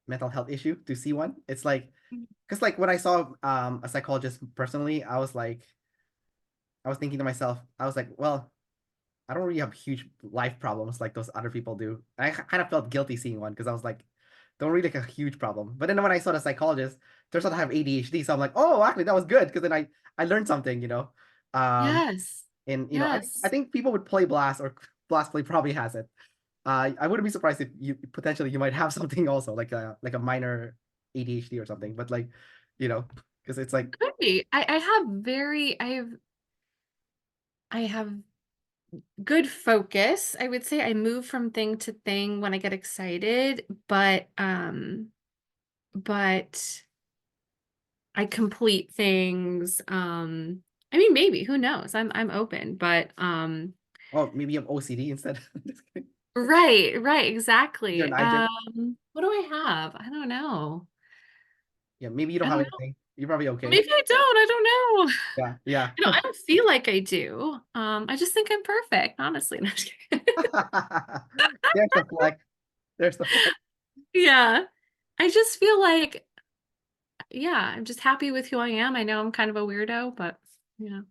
mental health issue to see one. It's like because like when I saw a psychologist personally, I was thinking to myself, I was like, well, I don't really have huge life problems like those other people do. And I kind of felt guilty seeing one because I was like, don't really like a huge problem. But then when I saw the psychologist, turns out I have ADHD, so I'm like, oh, actually that was good because then I learned something, you know. Um, Yes. and I Yes. think people would play Blast or Blast Play probably has it. I wouldn't be surprised if you potentially you might have something also like a minor ADHD or something. But like, you know, because it's like Could be. I have very I have good focus. I would say I move from thing to thing when I get excited, but I complete things. I mean maybe, who knows? I'm open, but oh maybe you have OCD instead. Just kidding. right, right, You're exactly. an IGEM. What do I have? I don't know. Yeah, maybe you don't I have don't know. anything. You're probably okay. Maybe I don't. I don't know. Yeah, yeah. I don't feel like I do. I just think I'm perfect, honestly. No, I'm just kidding. There's the flex. There's the flex. Yeah. I just feel like, yeah, I'm just happy with who I am. I know I'm kind of a weirdo, but yeah.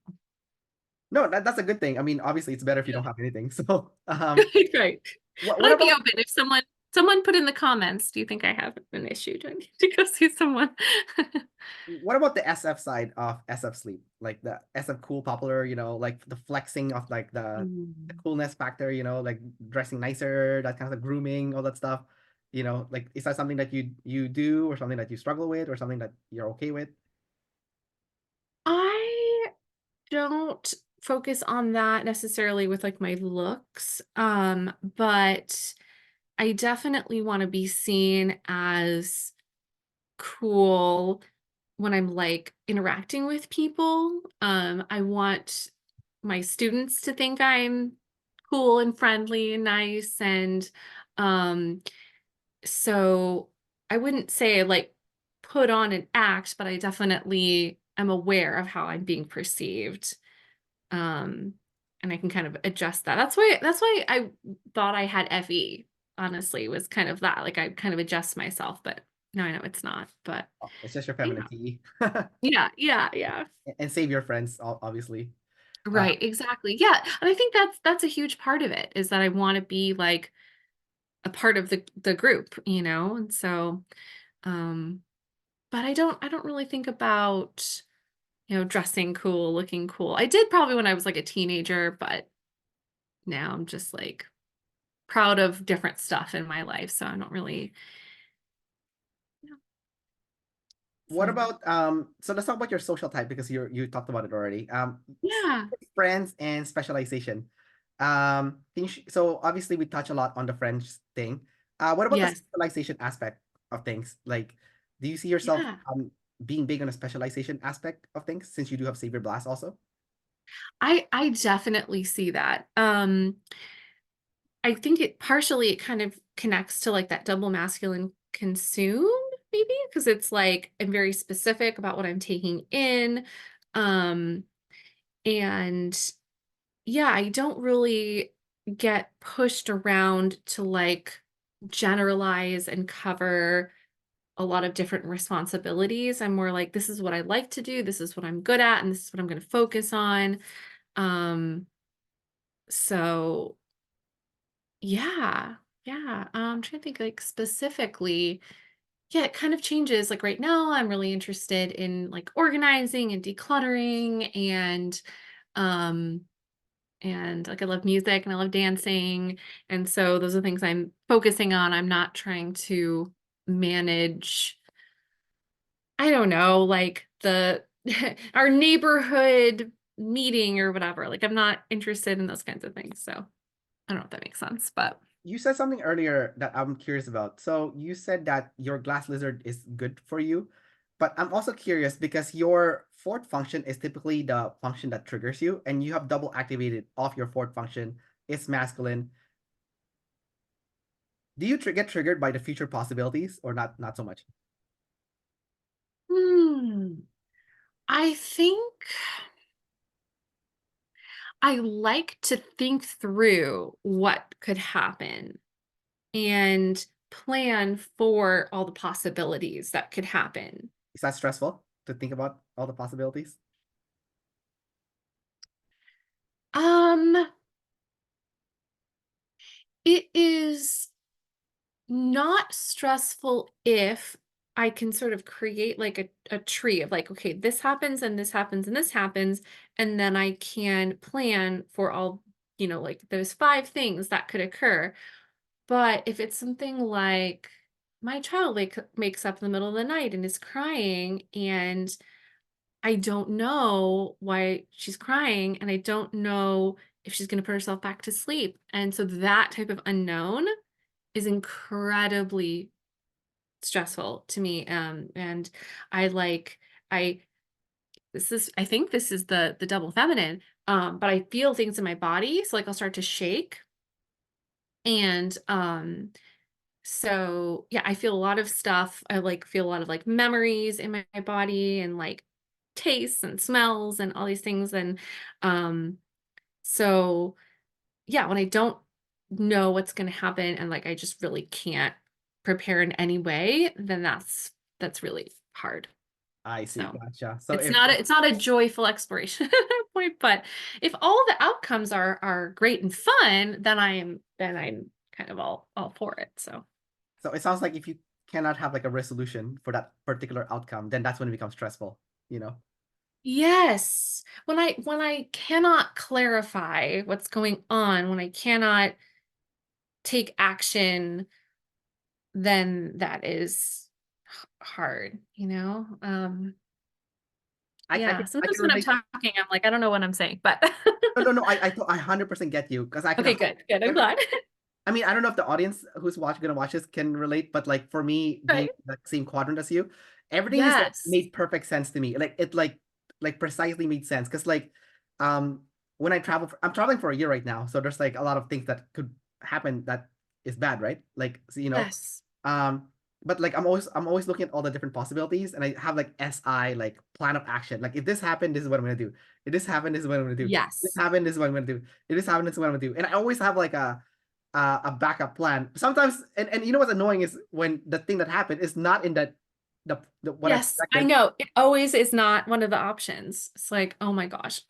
No, that's a good thing. I mean, obviously, it's better if you don't have anything. So, Right. But what I'd be about open if someone put in the comments, do you think I have an issue? Do I need to go see someone? the SF side of SF sleep, like the SF cool popular, like the flexing of like the Mm. coolness factor, like dressing nicer, that kind of grooming, all that stuff. Like is that something that you do, or something that you struggle with, or something that you're okay with? I don't focus on that necessarily with like my looks. But I definitely want to be seen as cool when I'm like interacting with people. I want my students to think I'm cool and friendly and nice. And um, so I wouldn't say I like put on an act, but I definitely am aware of how I'm being perceived. Um, and I can kind of adjust that. That's why I thought I had FE, honestly, was kind of that. Like I kind of adjust myself, but no, I know it's not. But Oh, it's just your yeah. femininity. Yeah, yeah, yeah. And save your friends, obviously. Uh, Right, exactly. Yeah. And I think that's a huge part of it is that I want to be like a part of the group, you know? And so but I don't really think about, dressing cool, looking cool. I did probably when I was like a teenager, but now I'm just like proud of different stuff in my life, so I don't really. Yeah. What So, about so let's talk about your social type because you talked about it already. yeah. Friends and specialization. So obviously we touch a lot on the friends thing. What about the Yes. specialization aspect of things? Like, do you see yourself Yeah. being big on a specialization aspect of things since you do have Savior Blast also? I definitely see that. I think it kind of connects to like that double masculine consume, maybe, because it's like I'm very specific about what I'm taking in. Um, and yeah, I don't really get pushed around to like generalize and cover a lot of different responsibilities. I'm more like, this is what I like to do, this is what I'm good at, and this is what I'm going to focus on. So yeah, yeah. I'm trying to think like specifically. Yeah, it kind of changes. Like right now, I'm really interested in like organizing and decluttering um and like I love music and I love dancing. And so those are things I'm focusing on. I'm not trying to manage, I don't know, like the our neighborhood meeting or whatever. Like I'm not interested in those kinds of things. So I don't know if that makes sense, but You said something earlier that I'm curious about. So you said that your glass lizard is good for you, but I'm also curious because your fourth function is typically the function that triggers you, and you have double activated off your fourth function. It's masculine. Do you get triggered by the future possibilities or not? Not so much. hmm, I think I like to think through what could happen and plan for all the possibilities that could happen. Is that stressful to think about all the possibilities? Um, it is not stressful if I can sort of create like a tree of like, okay, this happens and this happens and this happens. And then I can plan for all, like those five things that could occur. But if it's something like my child like wakes up in the middle of the night and is crying and I don't know why she's crying and I don't know if she's going to put herself back to sleep. And so that type of unknown is incredibly stressful to me. And I like I I think this is the double feminine. But I feel things in my body. So like I'll start to shake. And so yeah, I feel a lot of stuff. I like feel a lot of like memories in my body and like tastes and smells and all these things. And um so yeah, when I don't know what's going to happen and like I just really can't prepare in any way, then that's really hard. I see. So Gotcha. So it's if not a joyful exploration at that point, but if all the outcomes are great and fun, then I'm kind of all for it. So so it sounds like if you cannot have like a resolution for that particular outcome, then that's when it becomes stressful, you know? yes, when I cannot clarify what's going on, when I cannot take action, then that is hard. Yeah, I sometimes can when I'm relate. talking, I'm like, I don't know what I'm saying, but No, no, no. I 100% get you because I can. okay, good, good. I'm glad. I mean, I don't know if the audience who's gonna watch this can relate, but like for me, being Right. the same quadrant as you, everything you said Yes. made perfect sense to me. Like it like precisely made sense. Cause like when I'm traveling for a year right now, so there's like a lot of things that could happen that is bad, right? Like so, Yes. um, but like I'm always looking at all the different possibilities and I have like SI like plan of action. Like if this happened, this is what I'm gonna do. If this happened, this is what I'm gonna do. If this Yes. happened, this is what I'm gonna do. If this happened, this is what I'm gonna do. And I always have like a backup plan. Sometimes, and you know what's annoying is when the thing that happened is not in the what I Yes, I expected. know. It always is not one of the options. It's like, oh my gosh.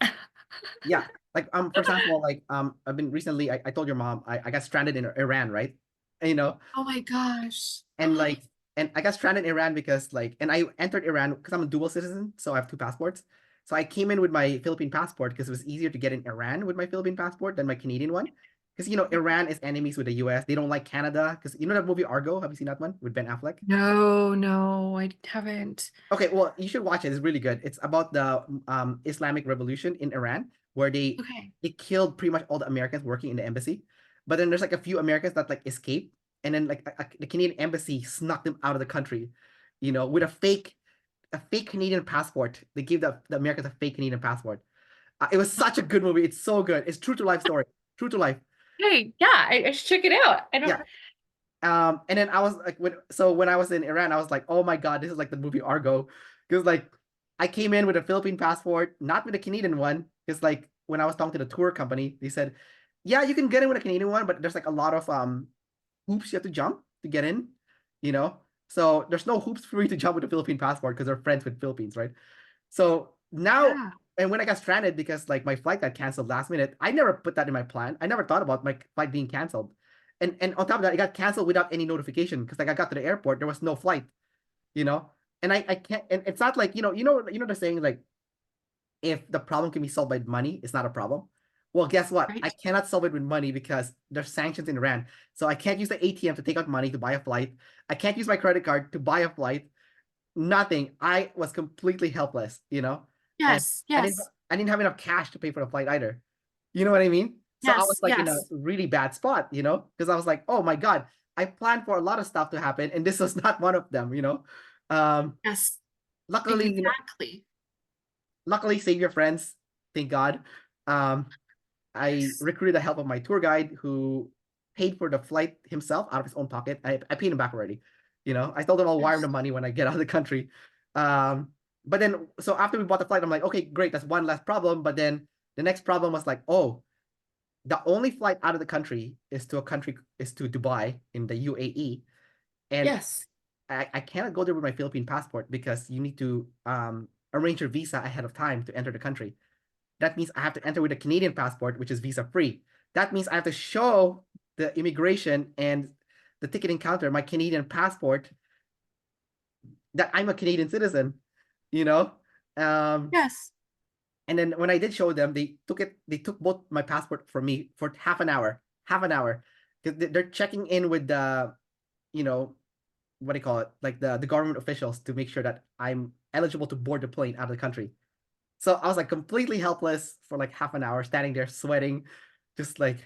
Yeah, like for example, like I've been recently. I told your mom I got stranded in Iran, right? And, Oh my gosh. and like And I got stranded in Iran because like, and I entered Iran because I'm a dual citizen, so I have two passports. So I came in with my Philippine passport because it was easier to get in Iran with my Philippine passport than my Canadian one. Because Iran is enemies with the US. They don't like Canada. Because that movie Argo? Have you seen that one with Ben Affleck? No, no, I haven't. Okay, well, you should watch it. It's really good. It's about the Islamic Revolution in Iran, where Okay. they killed pretty much all the Americans working in the embassy. But then there's like a few Americans that like escaped, and then like the Canadian embassy snuck them out of the country, with a fake Canadian passport. They gave the Americans a fake Canadian passport. It was such a good movie. It's so good. It's true to life story. True to life. Hey, yeah, I should check it out. I don't. Yeah. And then I was like, when I was in Iran, I was like, oh my God, this is like the movie Argo. Because like I came in with a Philippine passport, not with a Canadian one. Because like when I was talking to the tour company, they said, yeah, you can get in with a Canadian one, but there's like a lot of hoops you have to jump to get in, you know? So there's no hoops for me to jump with a Philippine passport because they're friends with Philippines, right? So now, Yeah. and when I got stranded because like my flight got canceled last minute, I never put that in my plan. I never thought about my flight being canceled. And on top of that, it got canceled without any notification because like I got to the airport, there was no flight, you know? And I can't, and it's not like, the saying like if the problem can be solved by money, it's not a problem. Well, guess what? I Right. cannot solve it with money because there's sanctions in Iran. So I can't use the ATM to take out money to buy a flight. I can't use my credit card to buy a flight. Nothing. I was completely helpless, and Yes. I didn't Yes. I didn't have enough cash to pay for the flight either. You know what I mean? So I was Yes. like in a Yes. really bad spot, because I was like, oh my God, I planned for a lot of stuff to happen, and this was not one of them. Um, Yes. luckily, Exactly. save your friends, thank God. Um, I Yes. recruited the help of my tour guide who paid for the flight himself out of his own pocket. I paid him back already. I told him I'll wire him the Yes. money when I get out of the country. Um, but then, so after we bought the flight, I'm like, okay, great, that's one less problem. But then the next problem was like, oh, the only flight out of the country is to Dubai in the UAE, and Yes. I cannot go there with my Philippine passport because you need to arrange your visa ahead of time to enter the country. That means I have to enter with a Canadian passport, which is visa free. That means I have to show the immigration and the ticketing counter my Canadian passport that I'm a Canadian citizen, you know? Um, Yes. and then when I did show them, they took both my passport from me for half an hour. Because they're checking in with the, you know, what do you call it? Like the government officials to make sure that I'm eligible to board the plane out of the country. So I was like completely helpless for like half an hour, standing there sweating, just like,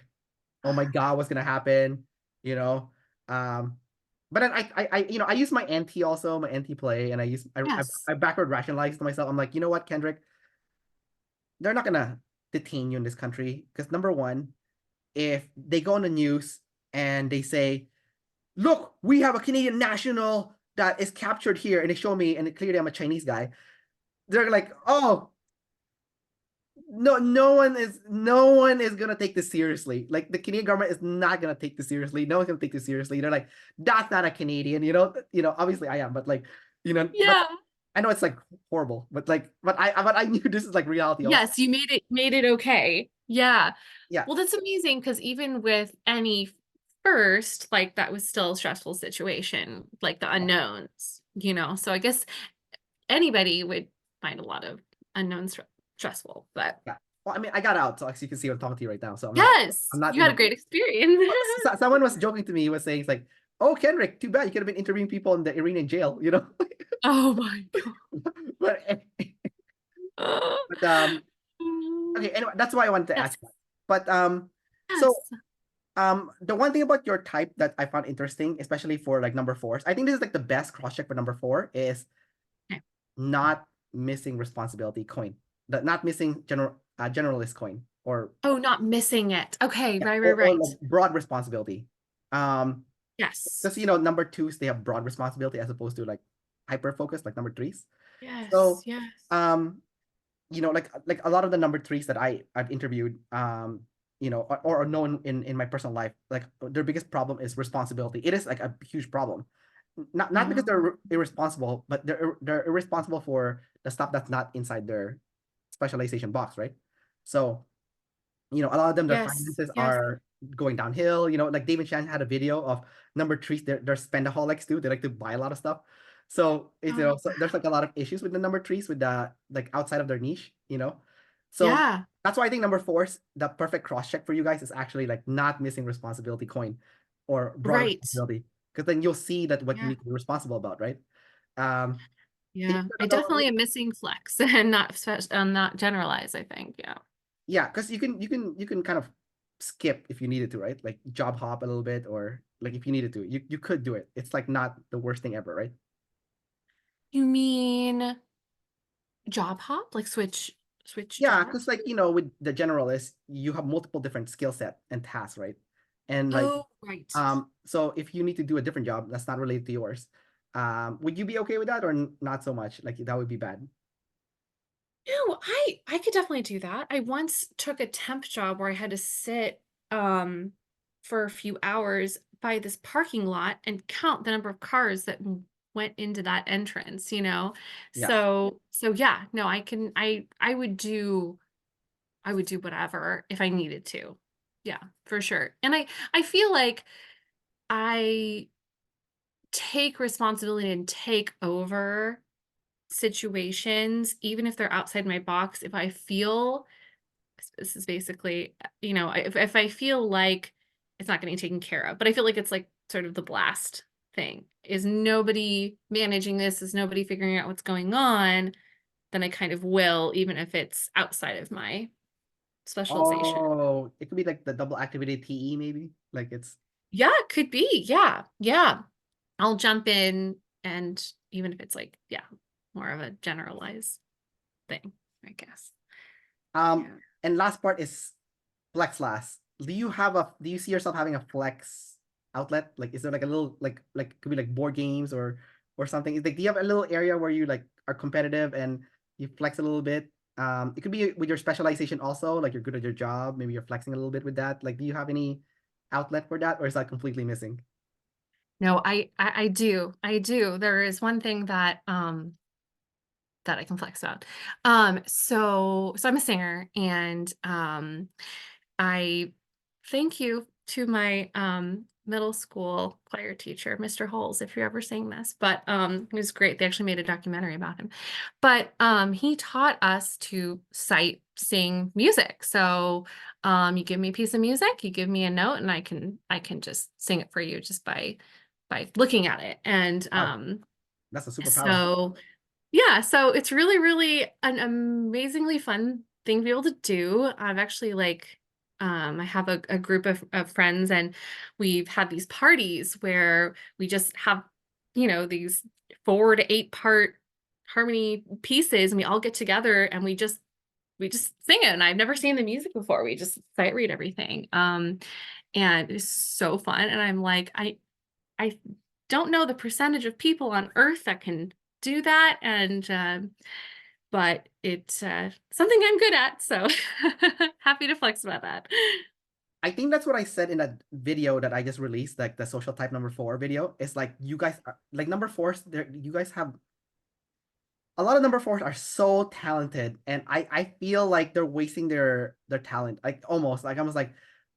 oh my God, what's gonna happen? You know. Um, but then I use my NT also, my NT play, and Yes. I backward rationalize to myself. I'm like, you know what, Kendrick, they're not gonna detain you in this country because number one, if they go on the news and they say, look, we have a Canadian national that is captured here, and they show me, and clearly I'm a Chinese guy, they're like, oh, no one is gonna take this seriously. Like the Canadian government is not gonna take this seriously. No one's gonna take this seriously. They're like, that's not a Canadian, obviously I am, but like, but Yeah. I know it's like horrible, but like, but I knew this is like reality also. Yes, you made it okay. Yeah. Yeah, Well, that's amazing because even with any first, like that was still a stressful situation, like the yeah, unknowns. So I guess anybody would find a lot of unknowns stressful, but yeah. Well, I mean, I got out, so as you can see, I'm talking to you right now. So I'm yes, not you had a great experience. someone was joking to me, he was saying, it's like, oh, Kendrick, too bad you could have been interviewing people in the Iranian jail. Oh my But God. but okay, anyway, that's why I wanted to Yes, ask that. But so yes. the one thing about your type that I found interesting, especially for like number fours, I think this is like the best cross check for number four is Okay. not missing responsibility coin, not missing generalist coin, or Oh, not missing it. Okay, yeah, right, right, or right. like broad responsibility. Um, Yes. because number twos, they have broad responsibility as opposed to like hyper focus like number threes. Yes, So yes. um like a lot of the number threes that I've interviewed, or known in my personal life, like their biggest problem is responsibility. It is like a huge problem, not because Oh, they're irresponsible, but they're irresponsible for the stuff that's not inside their specialization box, right? So a lot of them, their yes, finances yes. going downhill. You know, like David Chan had a video of number threes. They're spendaholics too. They like to buy a lot of stuff. So it's, you Oh, know, so there's like a lot of issues with the number threes with the like outside of their niche, you know. So yeah, that's why I think number fours, the perfect cross check for you guys is actually like not missing responsibility coin or broad right. responsibility. Because then you'll see that what you Yeah. need to be responsible about, right? Um, can you Yeah. share I another one? definitely am missing flex and not generalize, I think. Yeah. Yeah, because you can kind of skip if you needed to, right? Like job hop a little bit, or like if you needed to, you could do it. It's like not the worst thing ever, right? You mean job hop? Like switch Yeah, because jobs? like, you know, with the generalist, you have multiple different skill set and tasks, right? And like, Oh, right. so if you need to do a different job that's not related to yours, would you be okay with that or not so much? Like that would be bad. No, I could definitely do that. I once took a temp job where I had to sit for a few hours by this parking lot and count the number of cars that went into that entrance, you know. Yeah. So yeah, no, I would do whatever if I needed to. Yeah, for sure. And I feel like I take responsibility and take over situations, even if they're outside my box, if I feel this is basically, you know, if I feel like it's not getting taken care of, but I feel like it's like sort of the blast thing. Is nobody managing this? Is nobody figuring out what's going on? Then I kind of will, even if it's outside of my specialization. Oh, it could be like the double activated TE maybe. Like it's Yeah, it could be. Yeah. Yeah. I'll jump in and even if it's like, yeah, more of a generalized thing, I guess. um Yeah. and last part is flex last. Do you see yourself having a flex outlet? Like is there like a little like could be like board games or something? Is like do you have a little area where you like are competitive and you flex a little bit? It could be with your specialization also, like you're good at your job, maybe you're flexing a little bit with that. Like do you have any outlet for that or is that completely missing? No, I do. I do. There is one thing that I can flex about. So I'm a singer and I thank you to my middle school choir teacher, Mr. Holes, if you're ever seeing this. But he was great. They actually made a documentary about him. But he taught us to sight sing music. So you give me a piece of music, you give me a note, and I can just sing it for you just by looking at it. And Wow, that's a superpower. so yeah, so it's really, really an amazingly fun thing to be able to do. I've actually like I have a group of friends and we've had these parties where we just have, you know, these 4 to 8 part harmony pieces and we all get together and we just sing it. And I've never seen the music before. We just sight read everything. And it's so fun. And I'm like, I don't know the percentage of people on earth that can do that, and but it's something I'm good at, so happy to flex about that. I think that's what I said in that video that I just released, like the social type number four video. It's like you guys are like number fours, there you guys have a lot of number fours are so talented, and I feel like they're wasting their talent, like almost like,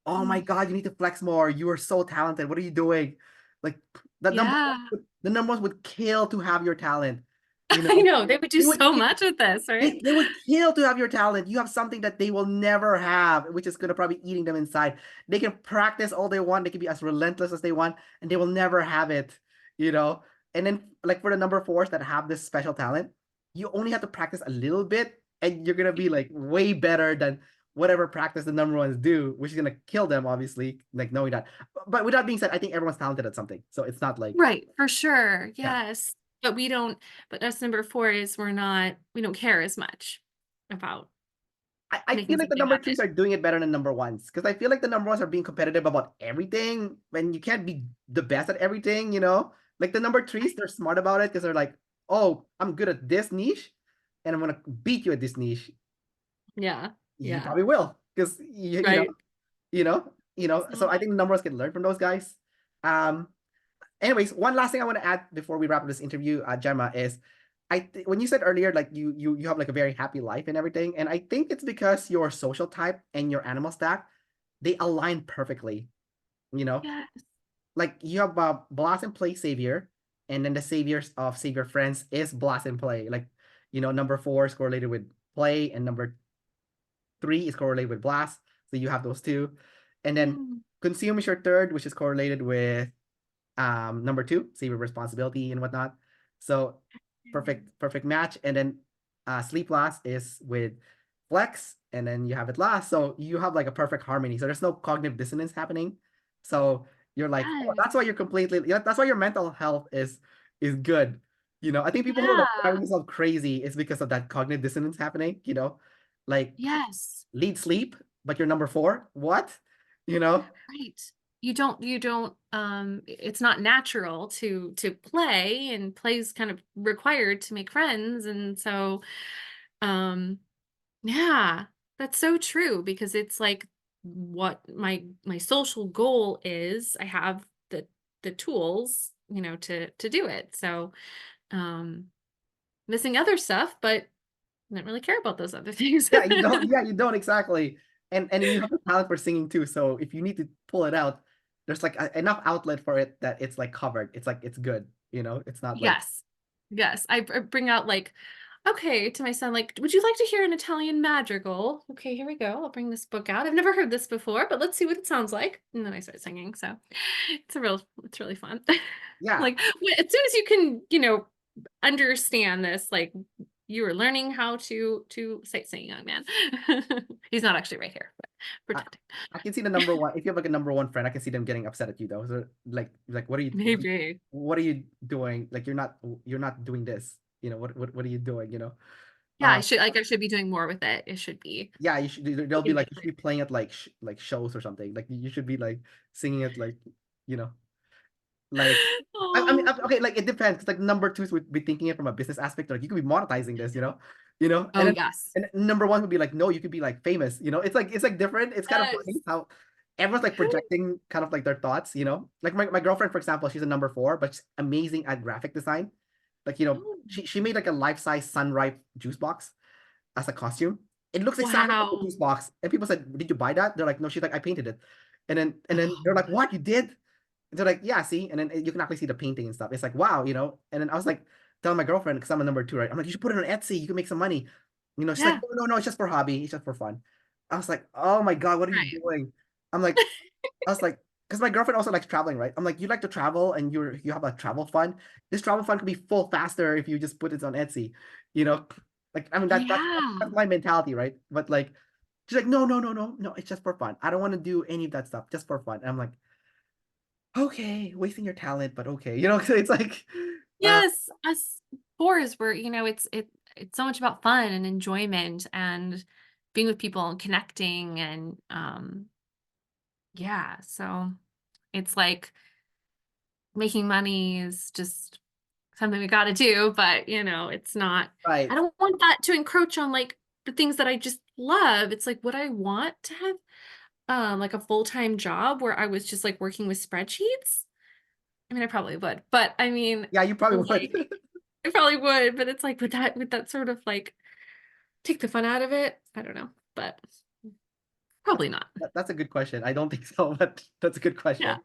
oh my Mm. god, you need to flex more. You are so talented. What are you doing? Like the number Yeah, the numbers would kill to have your talent. You I know, know they would do they would so much with this, right? they would kill to have your talent. You have something that they will never have, which is gonna probably eating them inside. They can practice all they want. They can be as relentless as they want, and they will never have it. You know. And then like for the number fours that have this special talent, you only have to practice a little bit, and you're gonna be like way better than whatever practice the number ones do, which is gonna kill them, obviously. Like knowing that. But with that being said, I think everyone's talented at something, so it's not like Right, for sure. yeah. Yes, but we don't. But us number four is we don't care as much about I feel making like the something number happen. threes are doing it better than number ones because I feel like the number ones are being competitive about everything when you can't be the best at everything, you know? Like the number threes, they're smart about it because they're like, oh, I'm good at this niche and I'm gonna beat you at this niche. Yeah, You yeah, probably will because right. so I So think the numbers can learn from those guys. Um, Anyways, one last thing I want to add before we wrap up this interview, Gemma, is when you said earlier, like you have like a very happy life and everything, and I think it's because your social type and your animal stack they align perfectly, you know? Yes. Like you have blast and play savior, and then the saviors of savior friends is blast and play. Like, number 4 is correlated with play, and number 3 is correlated with blast. So you have those two. And then Mm. consume is your third, which is correlated with number 2, savior responsibility and whatnot. So perfect match. And then sleep last is with flex, and then you have it last. So you have like a perfect harmony. So there's no cognitive dissonance happening. So you're like, oh, Yes. that's why you're completely, yeah, that's why your mental health is good. I think people who are like Yeah. driving themselves crazy is because of that cognitive dissonance happening, like Yes. lead sleep, but you're number 4. What? You know? Right. You don't it's not natural to play, and play's kind of required to make friends. And so um yeah, that's so true, because it's like what my social goal is. I have the tools, to do it. So um missing other stuff, but I don't really care about those other things. Yeah, you don't exactly. And you have the talent for singing too. So if you need to pull it out, there's like enough outlet for it that it's like covered. It's like it's good. It's not like Yes. Yes. I bring out, like, okay, to my son, like, would you like to hear an Italian madrigal? Okay, here we go. I'll bring this book out. I've never heard this before, but let's see what it sounds like. And then I start singing. So it's really fun. yeah. Like, as soon as you can, understand this, like, you are learning how to sight sing, young man. He's not actually right here, but I, pretending. I can see the number one. If you have like a number one friend, I can see them getting upset at you though. So like Maybe. what are you doing? Like you're not doing this. What are you doing? Yeah, Um I should be doing more with it. It should be yeah, you should. They'll be taken like you should different. be playing at like like shows or something. Like you should be like singing it you know like I mean Oh. okay, like it depends. 'Cause, like number 2s would be thinking it from a business aspect. Like you could be monetizing this, and Oh, then yes. and number 1 would be like no, you could be like famous. It's like different. It's kind of Yes. funny how everyone's like projecting kind of like their thoughts. Like my girlfriend, for example, she's a number 4, but she's amazing at graphic design. Like Oh, she made like a life size sunripe juice box as a costume. It looks exactly like a wow. juice box. And people said, "Did you buy that?" They're like, "No." She's like, "I painted it." And then they're Oh, like, "What? You did?" And they're like, "Yeah, see." And then you can actually see the painting and stuff. It's like, wow. And then I was like, telling my girlfriend, because I'm a number 2, right? I'm like, "You should put it on Etsy. You can make some money." She's like, yeah, "No, no, no. It's just for hobby. It's just for fun." I was like, "Oh my God, what are you right. doing?" I'm like, I was like, because my girlfriend also likes traveling, right? I'm like, you like to travel and you have a travel fund. This travel fund could be full faster if you just put it on Etsy, you know? Like, I mean, that's Yeah. my mentality, right? But like, she's like, no, no, no, no, no, it's just for fun. I don't want to do any of that stuff, just for fun. And I'm like, okay, wasting your talent, but okay, so it's like, uh, Yes, us fours were, it's so much about fun and enjoyment and being with people and connecting. And yeah, so it's like making money is just something we got to do, but it's not. I right. don't want that to encroach on, like, the things that I just love. It's like, would I want to have like a full-time job where I was just like working with spreadsheets? I mean, I probably would, but I mean, Yeah, you probably like, would. I probably would, but it's like, would that sort of like take the fun out of it? I don't know, but That's, probably not. that's a good question. I don't think so, but that's a good Yeah. question.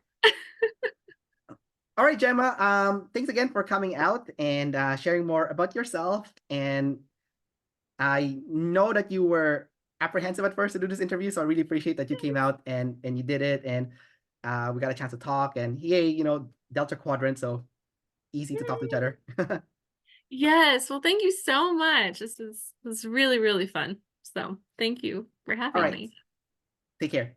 All right, Gemma. Thanks again for coming out and sharing more about yourself. And I know that you were apprehensive at first to do this interview, so I really appreciate that you came out and you did it, and we got a chance to talk. And yay, Delta Quadrant, so easy to talk to each Yay. other. Yes. Well, thank you so much. This was really, really fun. So thank you for All having right, me. take care.